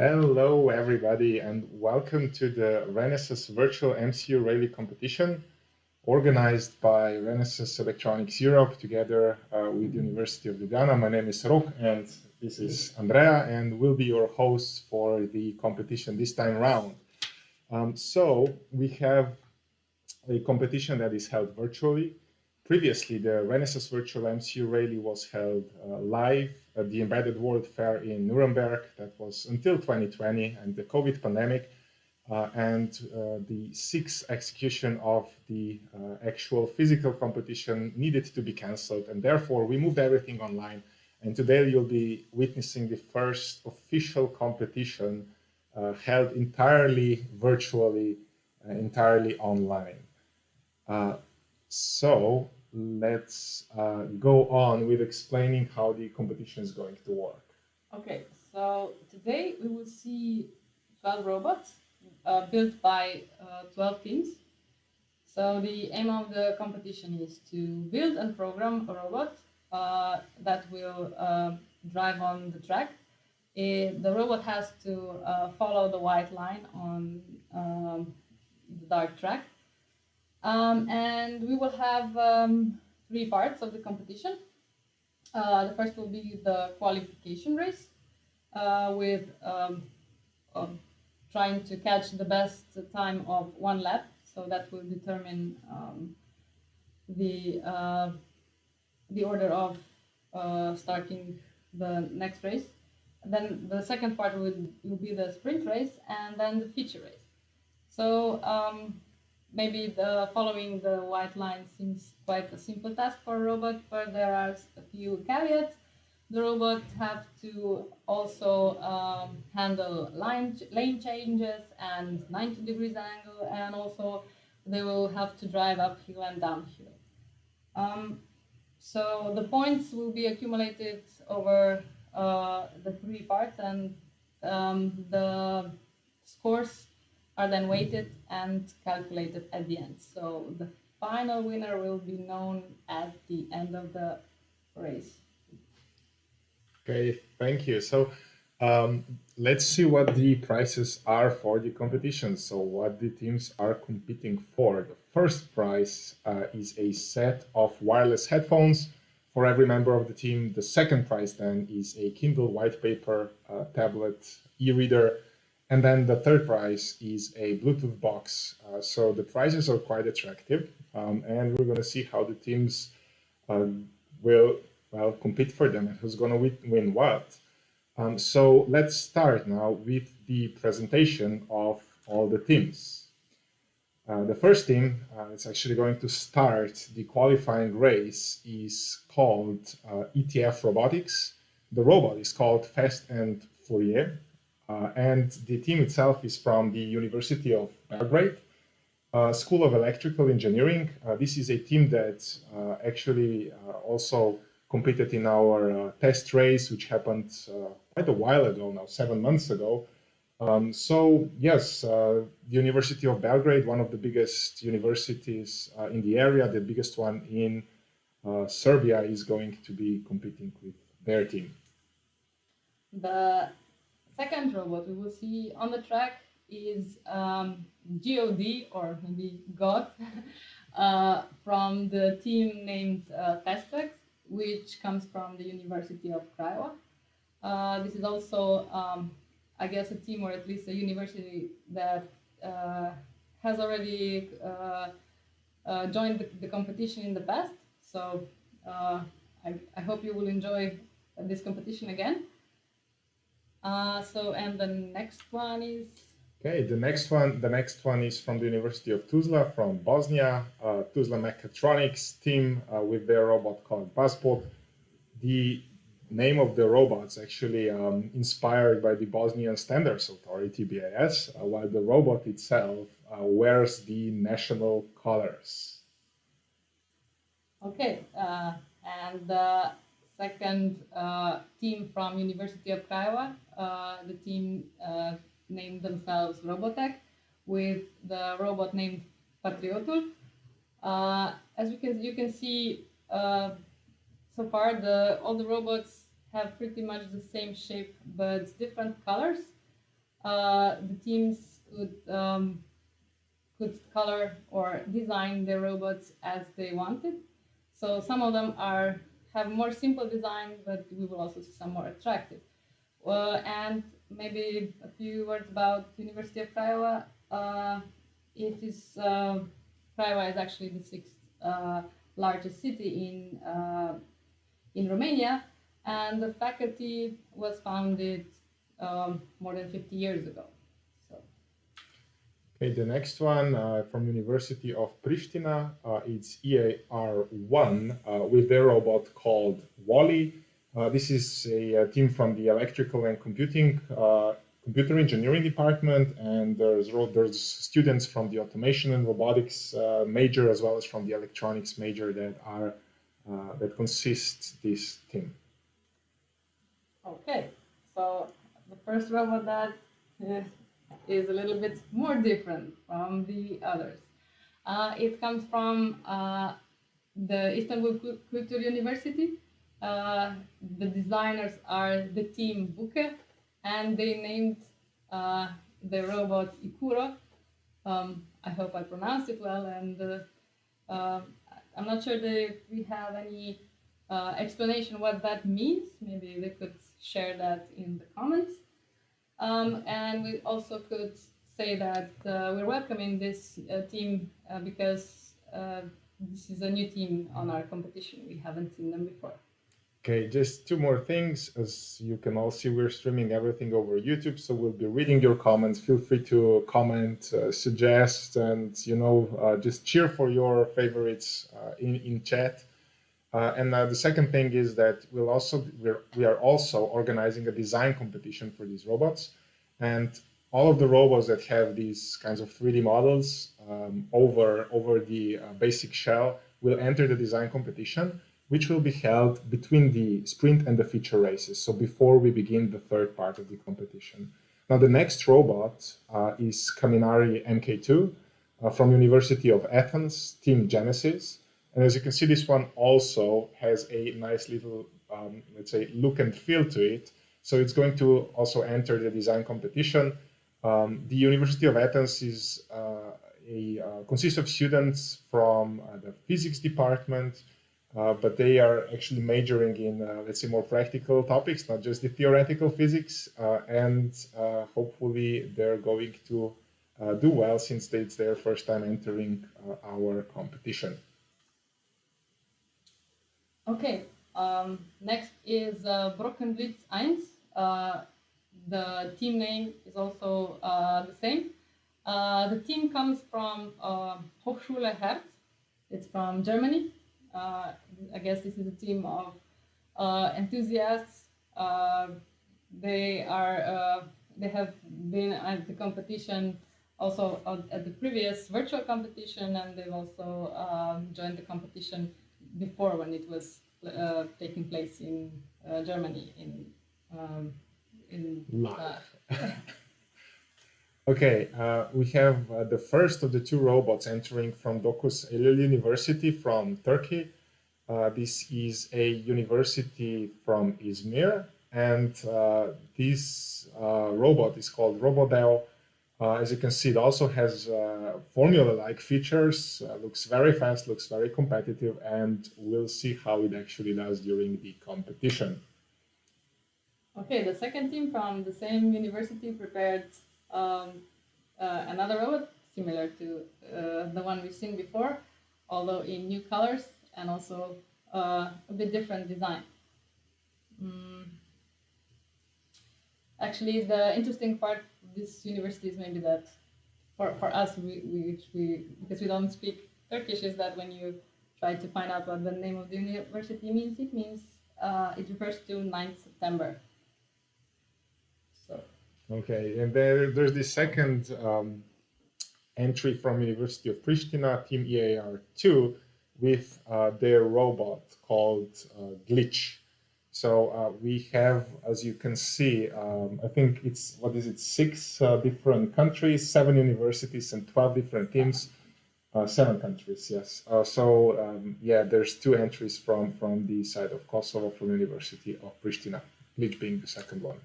Hello, everybody, and welcome to the Renesas Virtual MCU Rally competition organized by Renesas Electronics Europe together with the University of Ljubljana. My name is Rok, and this is Andrea, and we'll be your hosts for the competition this time around. So we have a competition that is held virtually. Previously, the Renesas Virtual MCU Rally was held live at the Embedded World Fair in Nuremberg. That was until 2020 and the COVID pandemic. The sixth execution of the actual physical competition needed to be cancelled, and therefore we moved everything online. And today you'll be witnessing the first official competition held entirely virtually, entirely online. So let's go on with explaining how the competition is going to work. Okay, so today we will see 12 robots built by 12 teams. So the aim of the competition is to build and program a robot that will drive on the track. The robot has to follow the white line on the dark track. And we will have three parts of the competition. The first will be the qualification race with trying to catch the best time of one lap. So that will determine the order of starting the next race. Then the second part will be the sprint race, and then the feature race. So maybe following the white line seems quite a simple task for a robot, but there are a few caveats. The robot have to also handle lane changes and 90 degrees angle, and also they will have to drive uphill and downhill. So the points will be accumulated over the three parts, and the scores are then weighted and calculated at the end. So the final winner will be known at the end of the race. Okay, thank you. So let's see what the prices are for the competition. So what the teams are competing for. The first prize is a set of wireless headphones for every member of the team. The second prize then is a Kindle white paper, tablet, e-reader. And then the third prize is a Bluetooth box. So the prizes are quite attractive. And we're going to see how the teams will compete for them and who's going to win what. So let's start now with the presentation of all the teams. The first team that's actually going to start the qualifying race is called ETF Robotics. The robot is called Fast and Fourier. And the team itself is from the University of Belgrade, School of Electrical Engineering. This is a team that actually also competed in our test race, which happened quite a while ago now, 7 months ago. So yes, the University of Belgrade, one of the biggest universities in the area, the biggest one in Serbia, is going to be competing with their team. The second robot we will see on the track is God, or maybe God, from the team named Fastvex, which comes from the University of Craiova. This is also, I guess, a team, or at least a university that has already joined the competition in the past. So I hope you will enjoy this competition again. And the next one is... Okay, the next one is from the University of Tuzla, from Bosnia, Tuzla Mechatronics team with their robot called Buzzbot. The name of the robot's actually inspired by the Bosnian Standards Authority, BIS, while the robot itself wears the national colors. Okay, and the second team from University of Craiova, the team named themselves Robotech, with the robot named Patriotul. As you can see, so far all the robots have pretty much the same shape but different colors. the teams could color or design their robots as they wanted. So some of them have more simple design, but we will also see some more attractive. And maybe a few words about University of Craiova. It is Craiova is actually the sixth largest city in Romania, and the faculty was founded more than 50 years ago. So. Okay, the next one from University of Pristina, it's EAR1 with their robot called Wally. This is a team from the electrical and computer engineering department, and there's students from the automation and robotics major as well as from the electronics major that consists this team. Okay, so the first robot that is a little bit more different from the others. It comes from the Istanbul Culture University. The designers are the team Buke, and they named the robot Ikuro. I hope I pronounced it well, and I'm not sure if we have any explanation what that means. Maybe they could share that in the comments. And we also could say that we're welcoming this team because this is a new team on our competition. We haven't seen them before. Okay, just two more things. As you can all see, we're streaming everything over YouTube, so we'll be reading your comments. Feel free to comment, suggest, and just cheer for your favorites in chat. And the second thing is that we are also organizing a design competition for these robots, and all of the robots that have these kinds of 3D models over the basic shell will enter the design competition, which will be held between the sprint and the feature races. So before we begin the third part of the competition. Now the next robot is Kaminari MK2 from University of Athens, Team Genesis. And as you can see, this one also has a nice little, let's say, look and feel to it. So it's going to also enter the design competition. The University of Athens is consists of students from the physics department, but they are actually majoring in, let's say, more practical topics, not just the theoretical physics. And hopefully they're going to do well since it's their first time entering our competition. Okay, next is Brockenblitz 1. The team name is also the same. The team comes from Hochschule Herz. It's from Germany. I guess this is a team of enthusiasts. They have been at the competition also at the previous virtual competition, and they've also joined the competition before when it was taking place in Germany in live. Okay, we have the first of the two robots entering from Dokuz Eylül University from Turkey. This is a university from Izmir, and this robot is called RoboDel. As you can see, it also has formula-like features, looks very fast, looks very competitive, and we'll see how it actually does during the competition. Okay, the second team from the same university prepared another robot similar to the one we've seen before, although in new colors and also a bit different design. Actually, the interesting part of this university is maybe that for us, because we don't speak Turkish, is that when you try to find out what the name of the university means, it refers to 9th September. So. Okay, and there's the second entry from University of Pristina, Team EAR2, with their robot called Glitch. So we have, as you can see, I think it's, 6 different countries, 7 universities, and 12 different teams. 7 countries, yes. Yeah, there's 2 entries from the side of Kosovo, from University of Pristina, Glitch being the second one.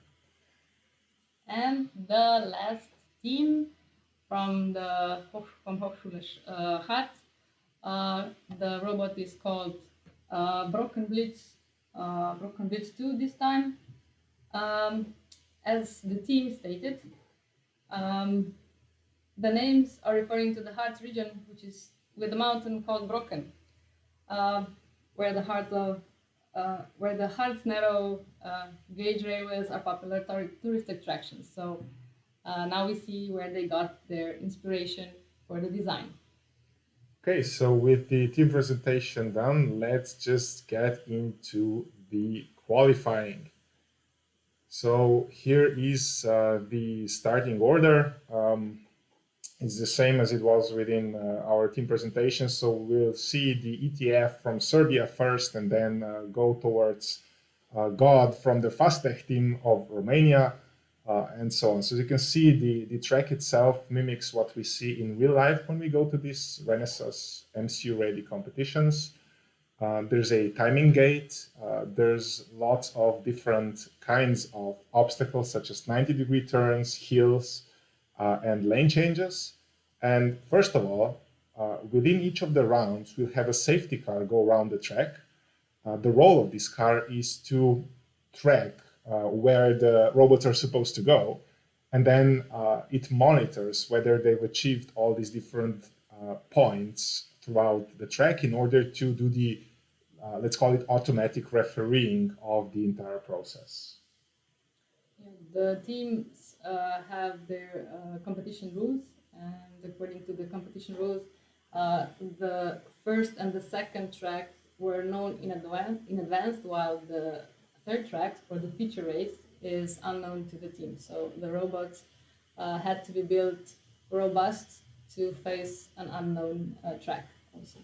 And the last team from from Hochschule Hart, the robot is called Broken Blitz 2 this time. Um, as the team stated, um, the names are referring to the Harz region, which is with a mountain called Brocken, uh, where the Harz narrow gauge railways are popular tourist attractions. So now we see where they got their inspiration for the design. Okay, so with the team presentation done, let's just get into the qualifying. So here is the starting order. It's the same as it was within our team presentation. So we'll see the ETF from Serbia first, and then go towards God from the Fastech team of Romania, and so on. So you can see the track itself mimics what we see in real life when we go to these Renesas MCU Rally competitions. There's a timing gate. There's lots of different kinds of obstacles, such as 90-degree turns, hills, and lane changes. And first of all, within each of the rounds, we'll have a safety car go around the track. The role of this car is to track where the robots are supposed to go. And then it monitors whether they've achieved all these different points throughout the track in order to do the, let's call it automatic refereeing of the entire process. Yeah, the teams have their competition rules, and according to the competition rules, the first and the second track were known in advance, while the third track for the feature race is unknown to the team. So the robots had to be built robust to face an unknown track also.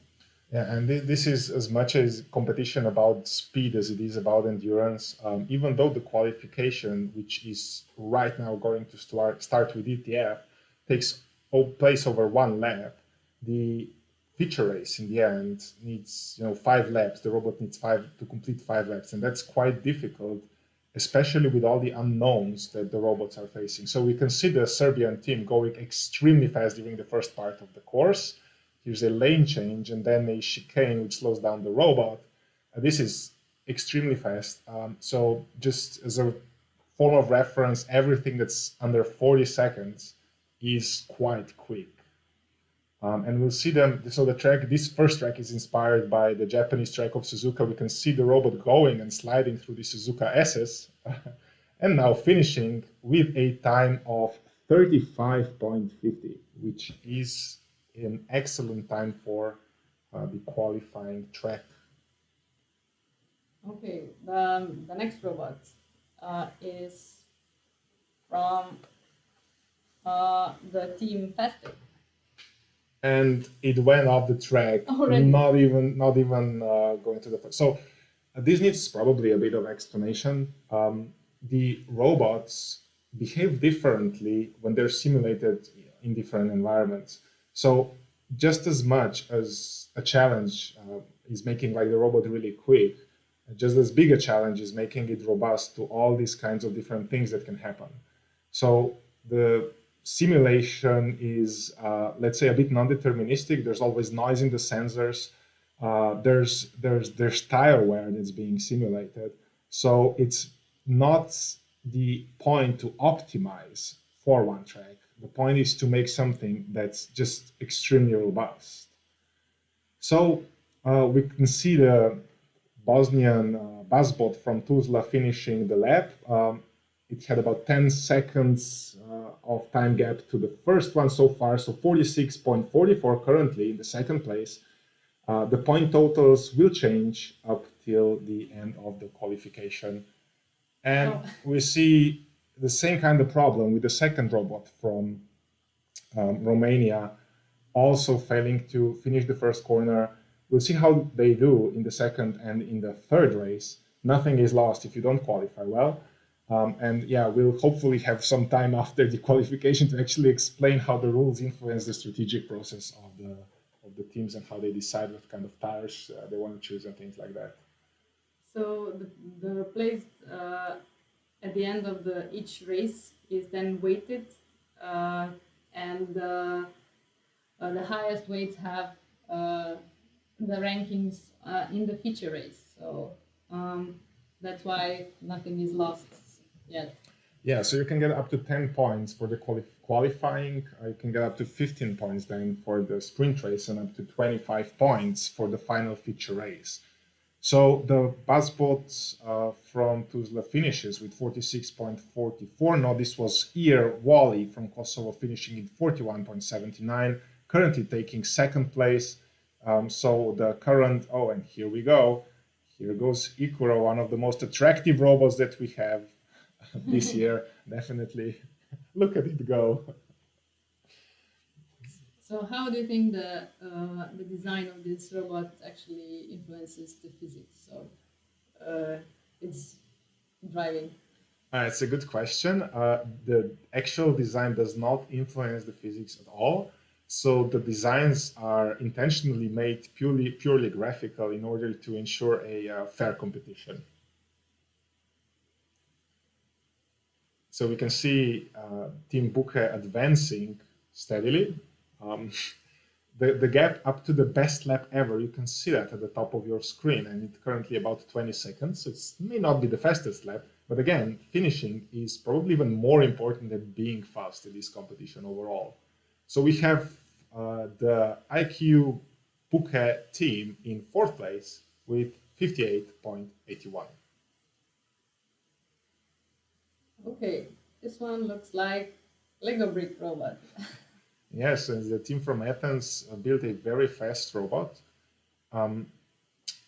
Yeah, and this is as much as competition about speed as it is about endurance. Even though the qualification, which is right now going to start with ETF, takes place over one lap, the feature race in the end needs 5 laps. The robot needs five to complete 5 laps, and that's quite difficult, especially with all the unknowns that the robots are facing. So we can see the Serbian team going extremely fast during the first part of the course. Here's a lane change and then a chicane which slows down the robot. This is extremely fast. So just as a form of reference, everything that's under 40 seconds is quite quick. And we'll see them. So the track, this first track is inspired by the Japanese track of Suzuka. We can see the robot going and sliding through the Suzuka SS, and now finishing with a time of 35.50, which is an excellent time for the qualifying track. Okay, the next robot is from the team Fastec. And it went off the track, Already. not even going to the first. So this needs probably a bit of explanation. The robots behave differently when they're simulated in different environments. So just as much as a challenge is making like the robot really quick, just as big a challenge is making it robust to all these kinds of different things that can happen. So the simulation is, let's say, a bit non-deterministic. There's always noise in the sensors. There's tire wear that's being simulated. So it's not the point to optimize for one track. The point is to make something that's just extremely robust. So we can see the Bosnian Buzzbot from Tuzla finishing the lap. It had about 10 seconds of time gap to the first one so far, so 46.44 currently in the second place. The point totals will change up till the end of the qualification. And we see the same kind of problem with the second robot from Romania, also failing to finish the first corner. We'll see how they do in the second and in the third race. Nothing is lost if you don't qualify well. And yeah, we'll hopefully have some time after the qualification to actually explain how the rules influence the strategic process of the teams and how they decide what kind of tires they want to choose and things like that. So the replaced at the end of each race is then weighted, and the highest weights have the rankings in the feature race. So that's why nothing is lost yet. Yeah, so you can get up to 10 points for the qualifying. You can get up to 15 points then for the sprint race and up to 25 points for the final feature race. So the Buzzbot from Tuzla finishes with 46.44. Now this was Ir Wally from Kosovo finishing in 41.79, currently taking second place. So the current, oh, and here we go. Here goes Ikuro, one of the most attractive robots that we have this year. Definitely. Look at it go. So how do you think the design of this robot actually influences the physics? So it's driving. It's a good question. The actual design does not influence the physics at all. So the designs are intentionally made purely graphical in order to ensure a fair competition. So we can see Team Buche advancing steadily. The gap up to the best lap ever, you can see that at the top of your screen, and it's currently about 20 seconds. So it may not be the fastest lap, but again, finishing is probably even more important than being fast in this competition overall. So we have the IQ Buche team in fourth place with 58.81. Okay, this one looks like Lego brick robot. Yes, and the team from Athens built a very fast robot.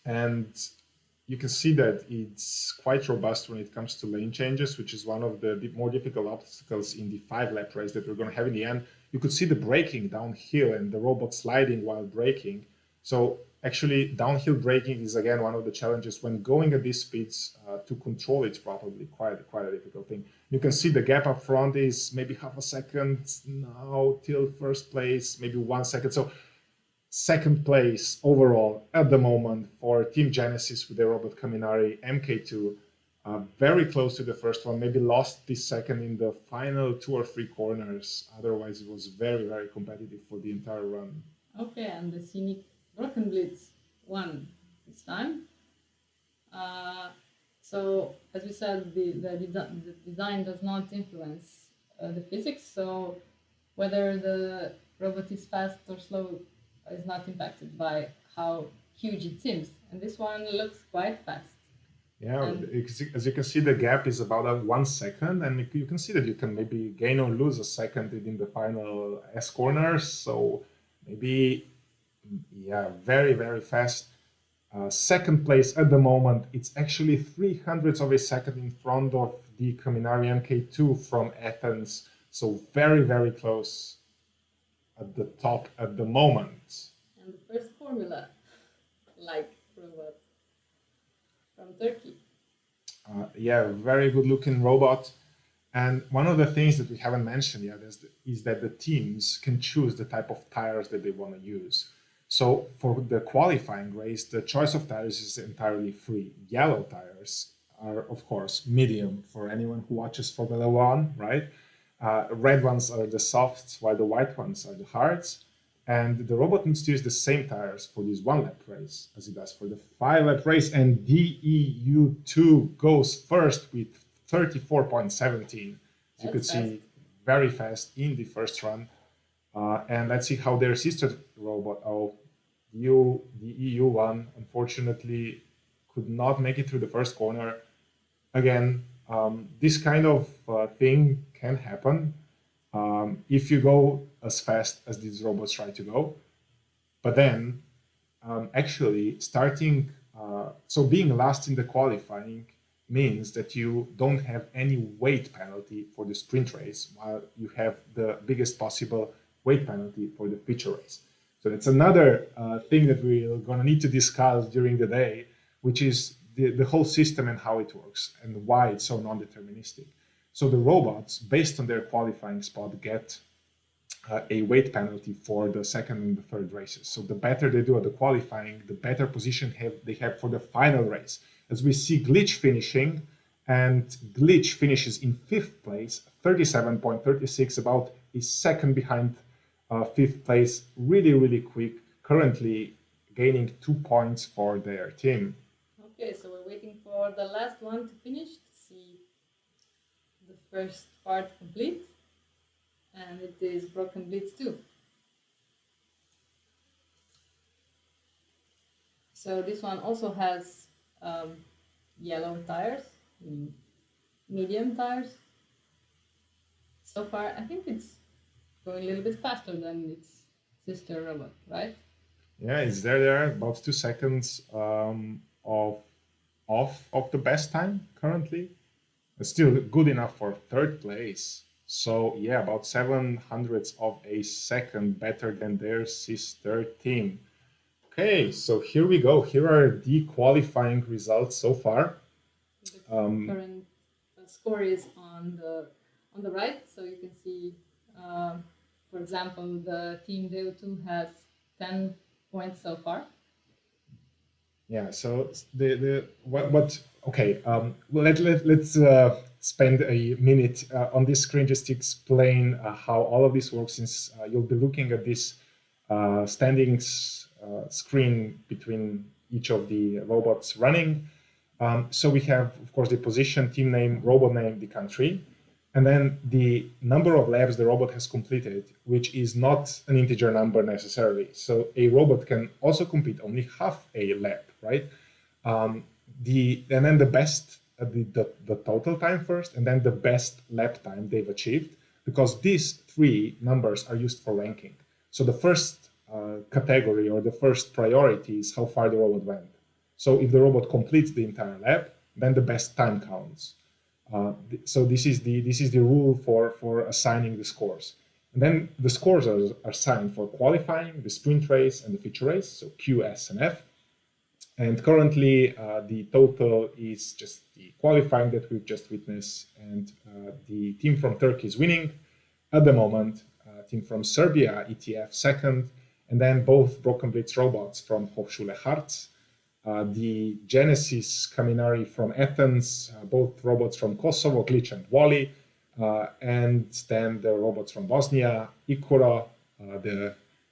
And you can see that it's quite robust when it comes to lane changes, which is one of the more difficult obstacles in the 5-lap race that we're going to have in the end. You could see the braking downhill and the robot sliding while braking. So actually, downhill braking is again one of the challenges when going at these speeds. To control it's probably quite a difficult thing. You can see the gap up front is maybe half a second now till first place, maybe 1 second. So second place overall at the moment for Team Genesis with the robot Kaminari MK2. Very close to the first one, maybe lost this second in the final 2 or 3 corners. Otherwise, it was very competitive for the entire run. Okay, and the scenic Broken Blitz won this time. So, as we said, the design does not influence the physics. So, whether the robot is fast or slow is not impacted by how huge it seems. And this one looks quite fast. Yeah, as you can see, the gap is about 1 second, and you can see that you can maybe gain or lose a second in the final S corners. So maybe, yeah, very fast. Second place at the moment, it's actually 300ths of a second in front of the Kaminari MK2 from Athens. So very close at the top at the moment. And the first formula, like robot from Turkey. Yeah, very good looking robot. And one of the things that we haven't mentioned yet is that the teams can choose the type of tires that they want to use. So for the qualifying race, the choice of tires is entirely free. Yellow tires are, of course, medium for anyone who watches Formula One, right? Red ones are the softs, while the white ones are the hards. And the robot needs to use the same tires for this 1-lap race as it does for the 5-lap race. And DEU2 goes first with 34.17. As you could see, very fast in the first run. And let's see how their sister robot, the EU1, unfortunately could not make it through the first corner. Again, this kind of thing can happen if you go as fast as these robots try to go. But then actually starting, so being last in the qualifying means that you don't have any weight penalty for the sprint race, while you have the biggest possible weight penalty for the feature race. So that's another thing that we're going to need to discuss during the day, which is the whole system and how it works and why it's so non-deterministic. So the robots, based on their qualifying spot, get a weight penalty for the second and the third races. So the better they do at the qualifying, the better position they have for the final race. As we see Glitch finishing And Glitch finishes in 5th place, 37.36, about a second behind 5th place, really, really quick, currently gaining 2 points for their team. Okay, so we're waiting for the last one to finish to see the first part complete. And it is Broken Blitz 2. So this one also has yellow tires, medium tires. So far, I think it's going a little bit faster than its sister robot, right? Yeah, it's there, about 2 seconds off of the best time currently. It's still good enough for 3rd place. So yeah, about 700ths of a second better than their sister team. Okay, so here we go. Here are the qualifying results so far. The current score is on the right, so you can see, for example, the team DO2 has 10 points so far. Yeah. So the what okay. Well, let's spend a minute on this screen just to explain how all of this works. Since you'll be looking at this standings screen between each of the robots running. So we have, of course, the position, team name, robot name, the country, and then the number of laps the robot has completed, which is not an integer number necessarily. So a robot can also complete only half a lap, right? And then the best, the total time first, and then the best lap time they've achieved, because these 3 numbers are used for ranking. So the first category or the first priority is how far the robot went. So if the robot completes the entire lap, then the best time counts. So this is the rule for assigning the scores. And then the scores are assigned for qualifying, the sprint race, and the feature race, so Q, S, and F. And currently, the total is just the qualifying that we've just witnessed, and the team from Turkey is winning at the moment. Team from Serbia, ETF, second, and then both Broken Blitz robots from Hochschule Harz. The Genesis Kaminari from Athens, both robots from Kosovo, Glitch and Wally, and then the robots from Bosnia, Ikura,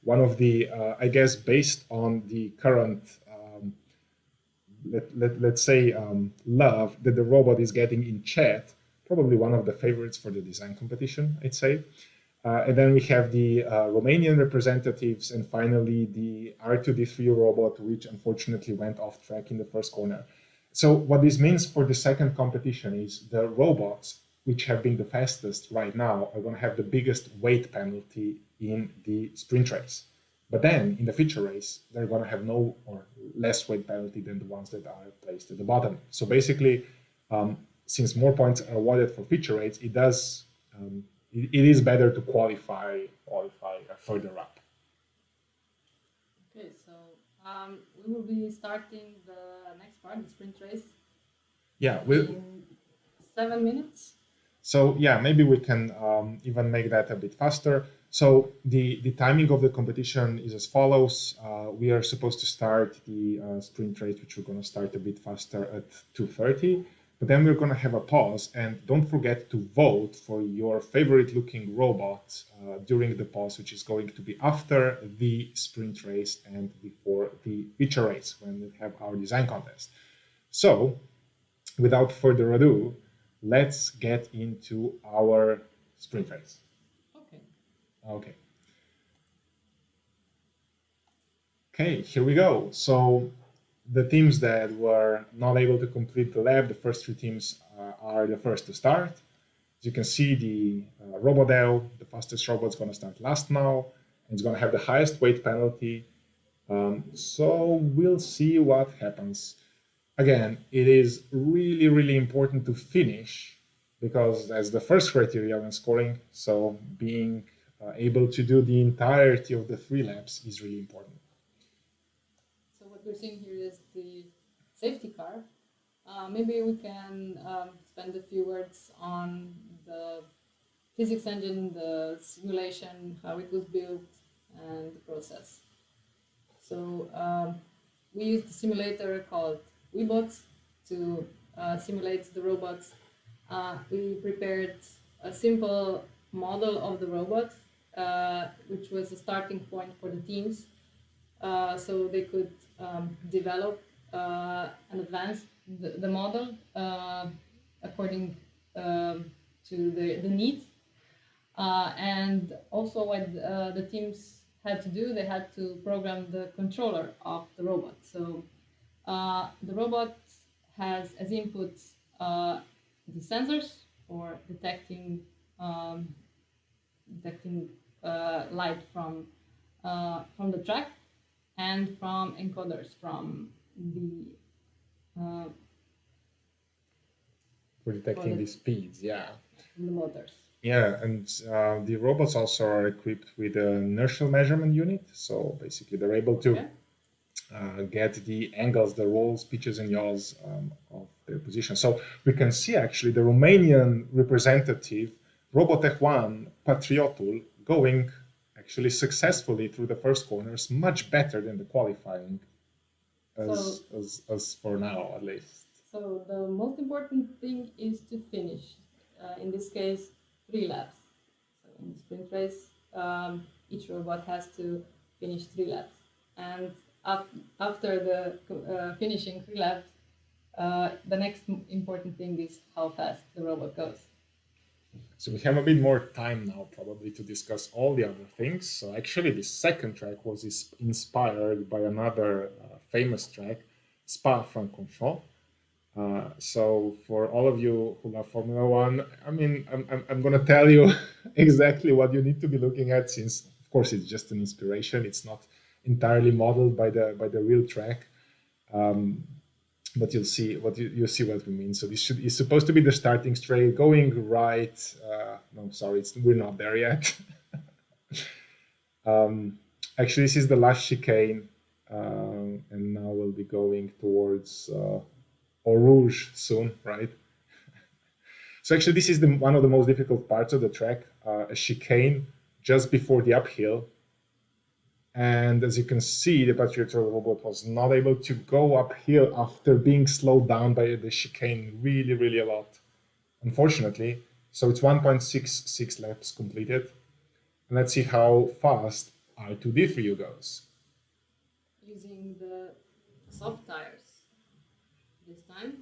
one of the, I guess, based on the current, let's say, love that the robot is getting in chat, probably one of the favorites for the design competition, I'd say. And then we have the Romanian representatives, and finally the R2D3 robot, which unfortunately went off track in the first corner. So what this means for the second competition is the robots, which have been the fastest right now, are going to have the biggest weight penalty in the sprint race. But then in the feature race, they're going to have no or less weight penalty than the ones that are placed at the bottom. So basically, since more points are awarded for feature rates, it does it is better to qualify further up. Okay, so we will be starting the next part, the sprint race. Yeah, in 7 minutes. So yeah, maybe we can even make that a bit faster. So the timing of the competition is as follows. We are supposed to start the sprint race, which we're going to start a bit faster at 2:30. But then we're going to have a pause, and don't forget to vote for your favorite looking robot during the pause, which is going to be after the sprint race and before the feature race when we have our design contest. So without further ado, let's get into our sprint race. Okay. Okay, here we go. So the teams that were not able to complete the lab, the first 3 teams are the first to start. As you can see, the Robodel, the fastest robot, is going to start last now. And it's going to have the highest weight penalty. So we'll see what happens. Again, it is really, really important to finish because that's the first criteria when scoring. So being able to do the entirety of the 3 laps is really important. So what we're seeing here is the safety car. Maybe we can spend a few words on the physics engine, the simulation, how it was built, and the process. So we used a simulator called WeBots to simulate the robots we prepared a simple model of the robot, which was a starting point for the teams, so they could develop and advance the model according to the needs. And also, what the teams had to do, they had to program the controller of the robot. So the robot has as inputs the sensors for um, detecting light from the track, and from encoders uh, For for detecting the the speeds, yeah. from the motors. Yeah, and the robots also are equipped with an inertial measurement unit. So basically, they're able to Okay. get the angles, the rolls, pitches, and yaws of their position. So we can see actually the Romanian representative, Robotech 1 Patriotul, going actually successfully through the first corners, much better than the qualifying, So as for now at least. so the most important thing is to finish. In this case, 3 laps. So in the sprint race, each robot has to finish 3 laps, and after the finishing 3 laps, the next important thing is how fast the robot goes. So we have a bit more time now, probably, to discuss all the other things. So actually, the second track was inspired by another famous track, Spa-Francorchamps. So for all of you who love Formula One, I mean, I'm going to tell you exactly what you need to be looking at, since of course it's just an inspiration. It's not entirely modeled by the real track. Um, but you'll see what we mean. So this is supposed to be the starting straight, going right. No, sorry, we're not there yet. um, Actually, this is the last chicane, and now we'll be going towards Eau Rouge soon, right? So actually, this is one of the most difficult parts of the track, a chicane just before the uphill. And as you can see, the Patriot robot was not able to go uphill after being slowed down by the chicane really, really a lot, unfortunately. So it's 1.66 laps completed. And let's see how fast R2D for you goes. Using the soft tires this time.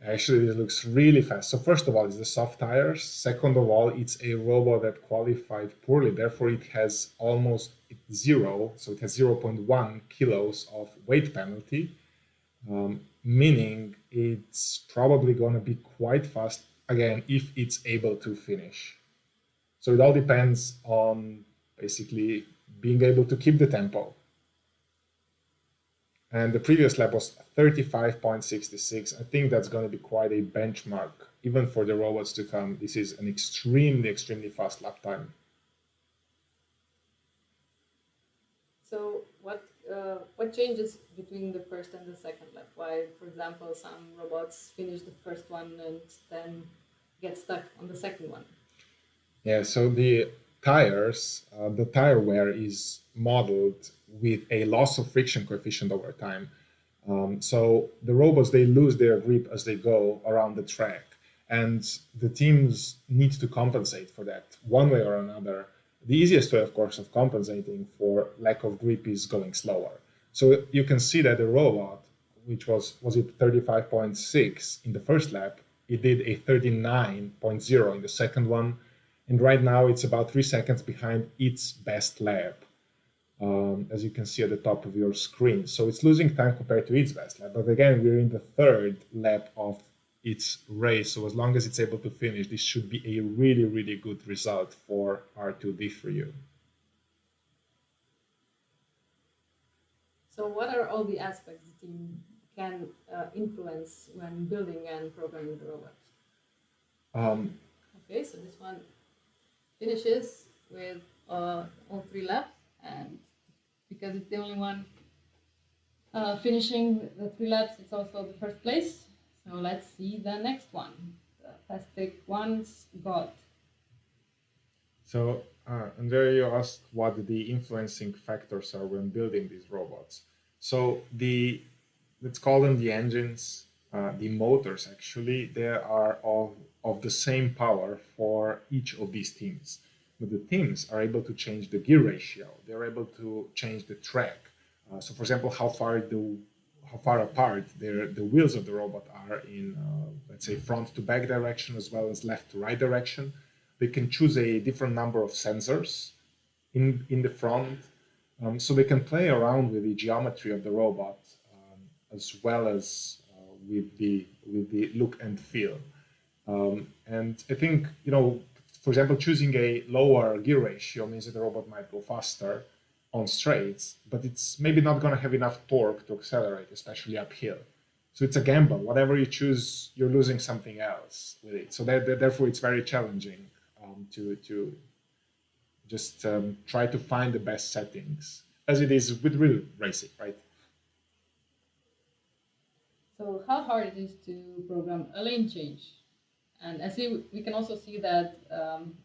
Actually, it looks really fast. So first of all, it's the soft tires. Second of all, it's a robot that qualified poorly. Therefore, it has almost zero. So it has zero point 0.1 kilos of weight penalty, meaning it's probably going to be quite fast again if it's able to finish. So it all depends on basically being able to keep the tempo. And the previous lap was 35.66. I think that's going to be quite a benchmark, even for the robots to come. This is an extremely, extremely fast lap time. So what changes between the first and the second lap? Why, for example, some robots finish the first one and then get stuck on the second one? Yeah, so the tires, the tire wear is modeled with a loss of friction coefficient over time. So the robots, they lose their grip as they go around the track, and the teams need to compensate for that one way or another. The easiest way, of course, of compensating for lack of grip is going slower. So you can see that the robot, which was it 35.6 in the first lap, it did a 39.0 in the second one, and right now it's about 3 seconds behind its best lap, as you can see at the top of your screen. So it's losing time compared to its best lap. But again, we're in the third lap of its race. So as long as it's able to finish, this should be a really, really good result for R2D for you. So what are all the aspects the team can influence when building and programming the robot? Um, Okay, so this one finishes with all 3 laps, and because it's the only one finishing the 3 laps, it's also the first place. So let's see the next one. The fastest ones got. So, Andrea, you asked what the influencing factors are when building these robots. So let's call them the engines. the motors actually, they are of the same power for each of these teams. But the teams are able to change the gear ratio. They're able to change the track. So, for example, how far apart the wheels of the robot are in, let's say, front to back direction as well as left to right direction. They can choose a different number of sensors in the front, so they can play around with the geometry of the robot as well as with the look and feel. And I think, for example, choosing a lower gear ratio means that the robot might go faster on straights, but it's maybe not going to have enough torque to accelerate, especially uphill. So it's a gamble. Whatever you choose, you're losing something else with it. So therefore, it's very challenging to just try to find the best settings, as it is with real racing, right? So how hard it is to program a lane change? And as we can also see that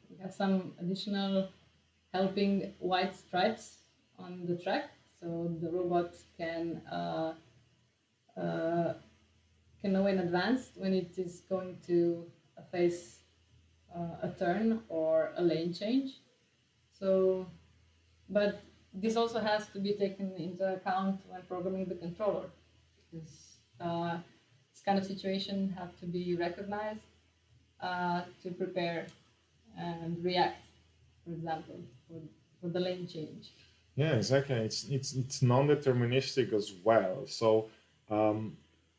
we have some additional helping white stripes on the track, so the robot uh, can know in advance when it is going to face a turn or a lane change. So, but this also has to be taken into account when programming the controller, because this kind of situation have to be recognized to prepare and react, for example, for the lane change. Yeah, exactly. It's non-deterministic as well. So um,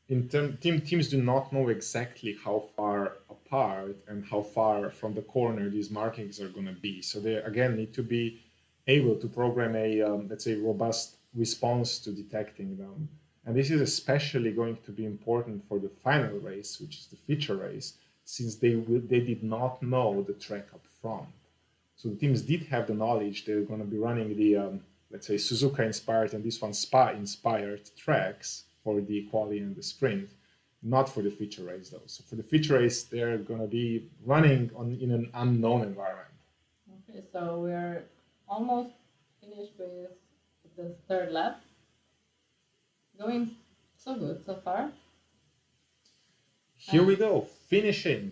teams do not know exactly how far apart and how far from the corner these markings are going to be. So they again need to be able to program a let's say robust response to detecting them. And this is especially going to be important for the final race, which is the feature race, since they did not know the track up front. So the teams did have the knowledge they're going to be running the, let's say, Suzuka inspired and this one Spa inspired tracks for the quali and the sprint, not for the feature race though. So for the feature race, they're going to be running in an unknown environment. Okay, so we're almost finished with the third lap. Going so good so far. Here we go, finishing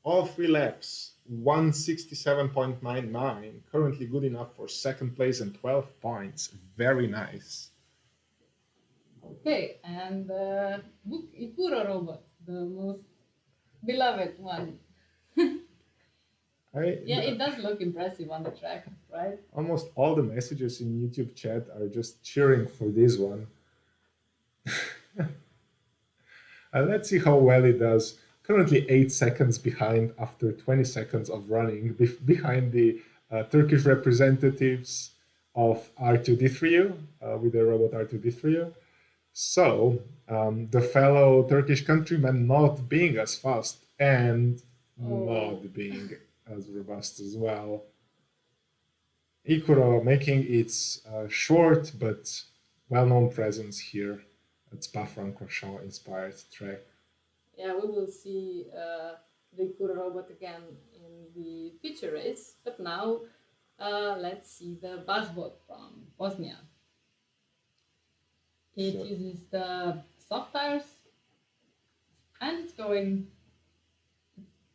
all three laps, 167.99, currently good enough for second place and 12 points. Very nice. Okay, and the Ikuro robot, the most beloved one. Yeah, it does look impressive on the track, right? Almost all the messages in YouTube chat are just cheering for this one. Let's see how well it does. Currently 8 seconds behind after 20 seconds of running, behind the Turkish representatives of R2D3U, with the robot R2D3U. So the fellow Turkish countrymen not being as fast and not being as robust as well. Ikuro making its short but well-known presence here at Spa-Francorchamps inspired track. Yeah, we will see the Ikuro robot again in the feature race, but now let's see the buzzbot from Bosnia. It uses the soft tires and it's going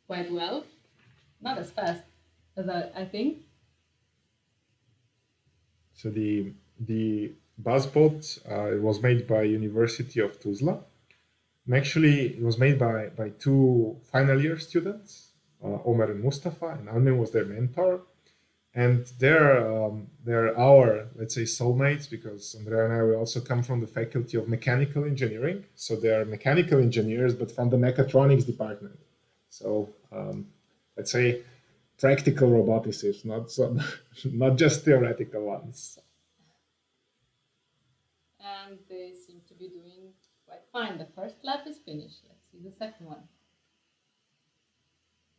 quite well. Not as fast as I think. So the buzzbot it was made by University of Tuzla. And actually, it was made by two final year students, Omer and Mustafa, and Almin was their mentor. And they're our, let's say, soulmates, because Andrea and I, we also come from the faculty of mechanical engineering. So they're mechanical engineers, but from the mechatronics department. So let's say practical roboticists, not just theoretical ones. And they seem to be doing quite fine. The first lap is finished. Let's see the second one.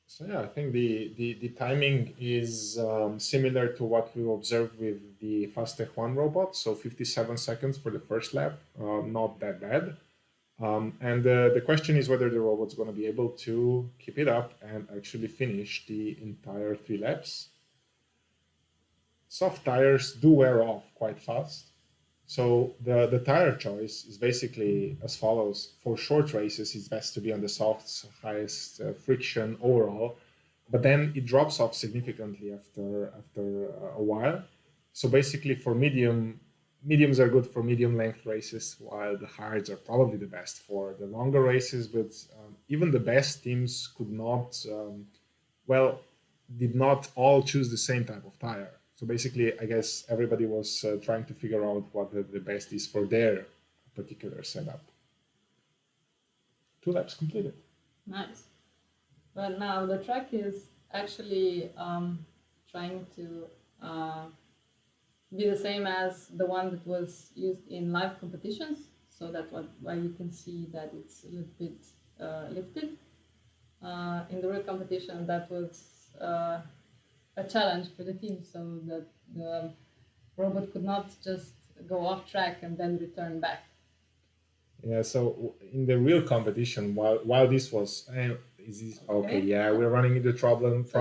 So yeah, I think the timing is similar to what we observed with the Fastech 1 robot. So 57 seconds for the first lap, not that bad. And the question is whether the robot's going to be able to keep it up and actually finish the entire 3 laps. Soft tires do wear off quite fast. So the tire choice is basically as follows. For short races, it's best to be on the softs, highest friction overall, but then it drops off significantly after a while. So basically, for mediums are good for medium length races, while the hards are probably the best for the longer races. But even the best teams could not well, did not all choose the same type of tire. So basically, I guess everybody was trying to figure out what the best is for their particular setup. 2 laps completed. Nice. But now the track is actually trying to be the same as the one that was used in live competitions. So that's why you can see that it's a little bit lifted. In the real competition, that was a challenge for the team, so that the robot could not just go off track and then return back. Yeah, so in the real competition, while this was, is this okay? Yeah, we're running into problems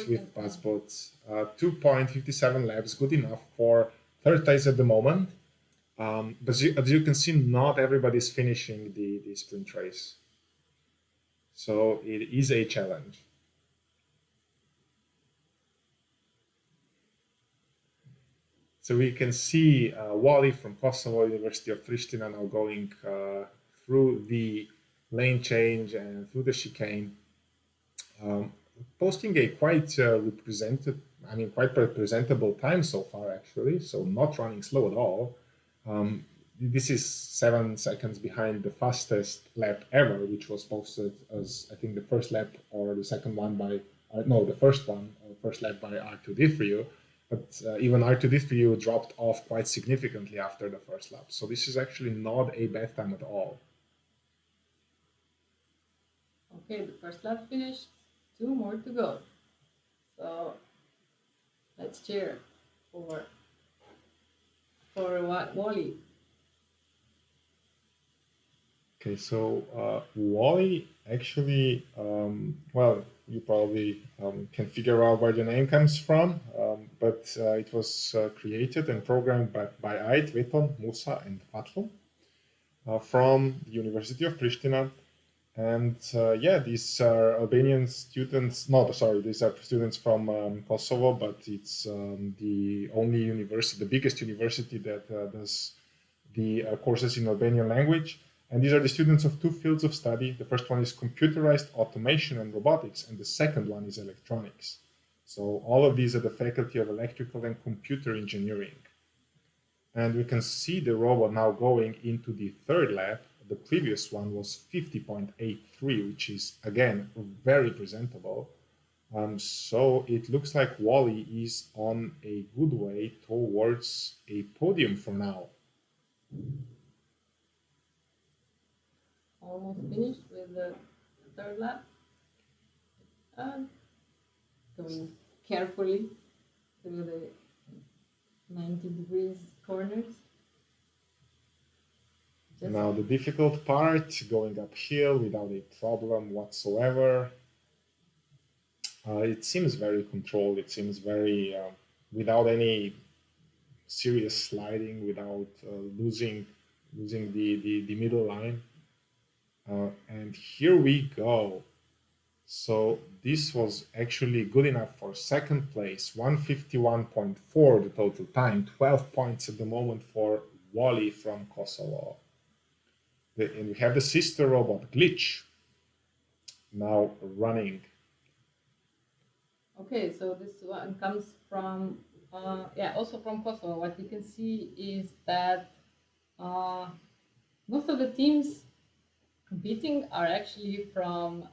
with passports. 2.57 laps, good enough for third place at the moment. But as you can see, not everybody's finishing the sprint race. So it is a challenge. So we can see Wally from Kosovo, University of Pristina, now going through the lane change and through the chicane, um, posting a quite representable time so far, actually. So not running slow at all. This is 7 seconds behind the fastest lap ever, which was posted as I think the first lap or the second one by no, the first one, first lap by R2D3U. But even R2D3U dropped off quite significantly after the first lap. So this is actually not a bad time at all. Okay, the first lap finished. 2 more to go. So let's cheer for Wally. Okay, so Wally actually, well, you probably can figure out where the name comes from, but it was created and programmed by Ait, Veton, Musa, and Fatlu from the University of Pristina. And yeah, these are Albanian students, no, sorry, these are students from Kosovo, but it's the only university, the biggest university that does the courses in Albanian language. And these are the students of 2 fields of study. The first one is computerized automation and robotics, and the second one is electronics. So all of these are the faculty of electrical and computer engineering. And we can see the robot now going into the third lap. The previous one was 50.83, which is, again, very presentable. So it looks like Wally is on a good way towards a podium for now. Almost finished with the third lap. Going carefully through the 90 degrees corners. Now the difficult part, going uphill without a problem whatsoever. It seems very controlled. It seems very without any serious sliding, without losing the middle line. And here we go. So this was actually good enough for second place, 151.4 the total time, 12 points at the moment for Wally from Kosovo. And we have the sister robot, Glitch, now running. Okay, so this one comes from, also from Kosovo. What you can see is that most of the teams competing are actually from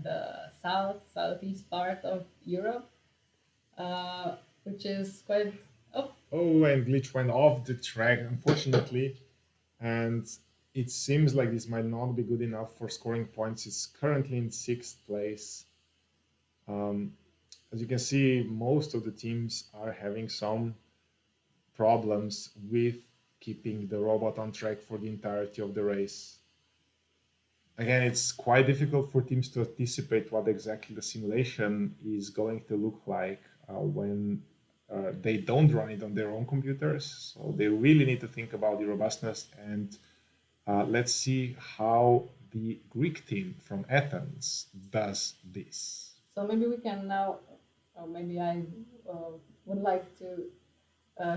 the southeast part of Europe, which is quite. Oh, and Glitch went off the track, unfortunately. And it seems like this might not be good enough for scoring points. It's currently in 6th place. As you can see, most of the teams are having some problems with keeping the robot on track for the entirety of the race. Again, it's quite difficult for teams to anticipate what exactly the simulation is going to look like when they don't run it on their own computers. So they really need to think about the robustness. And let's see how the Greek team from Athens does this. So maybe we can now, or maybe I would like to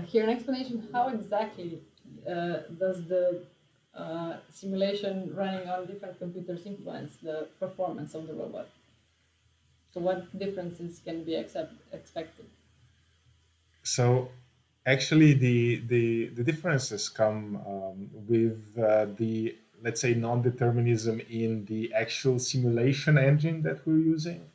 hear an explanation how exactly does the simulation running on different computers influence the performance of the robot? So what differences can be expected? So actually, the differences come with the, let's say, non-determinism in the actual simulation engine that we're using.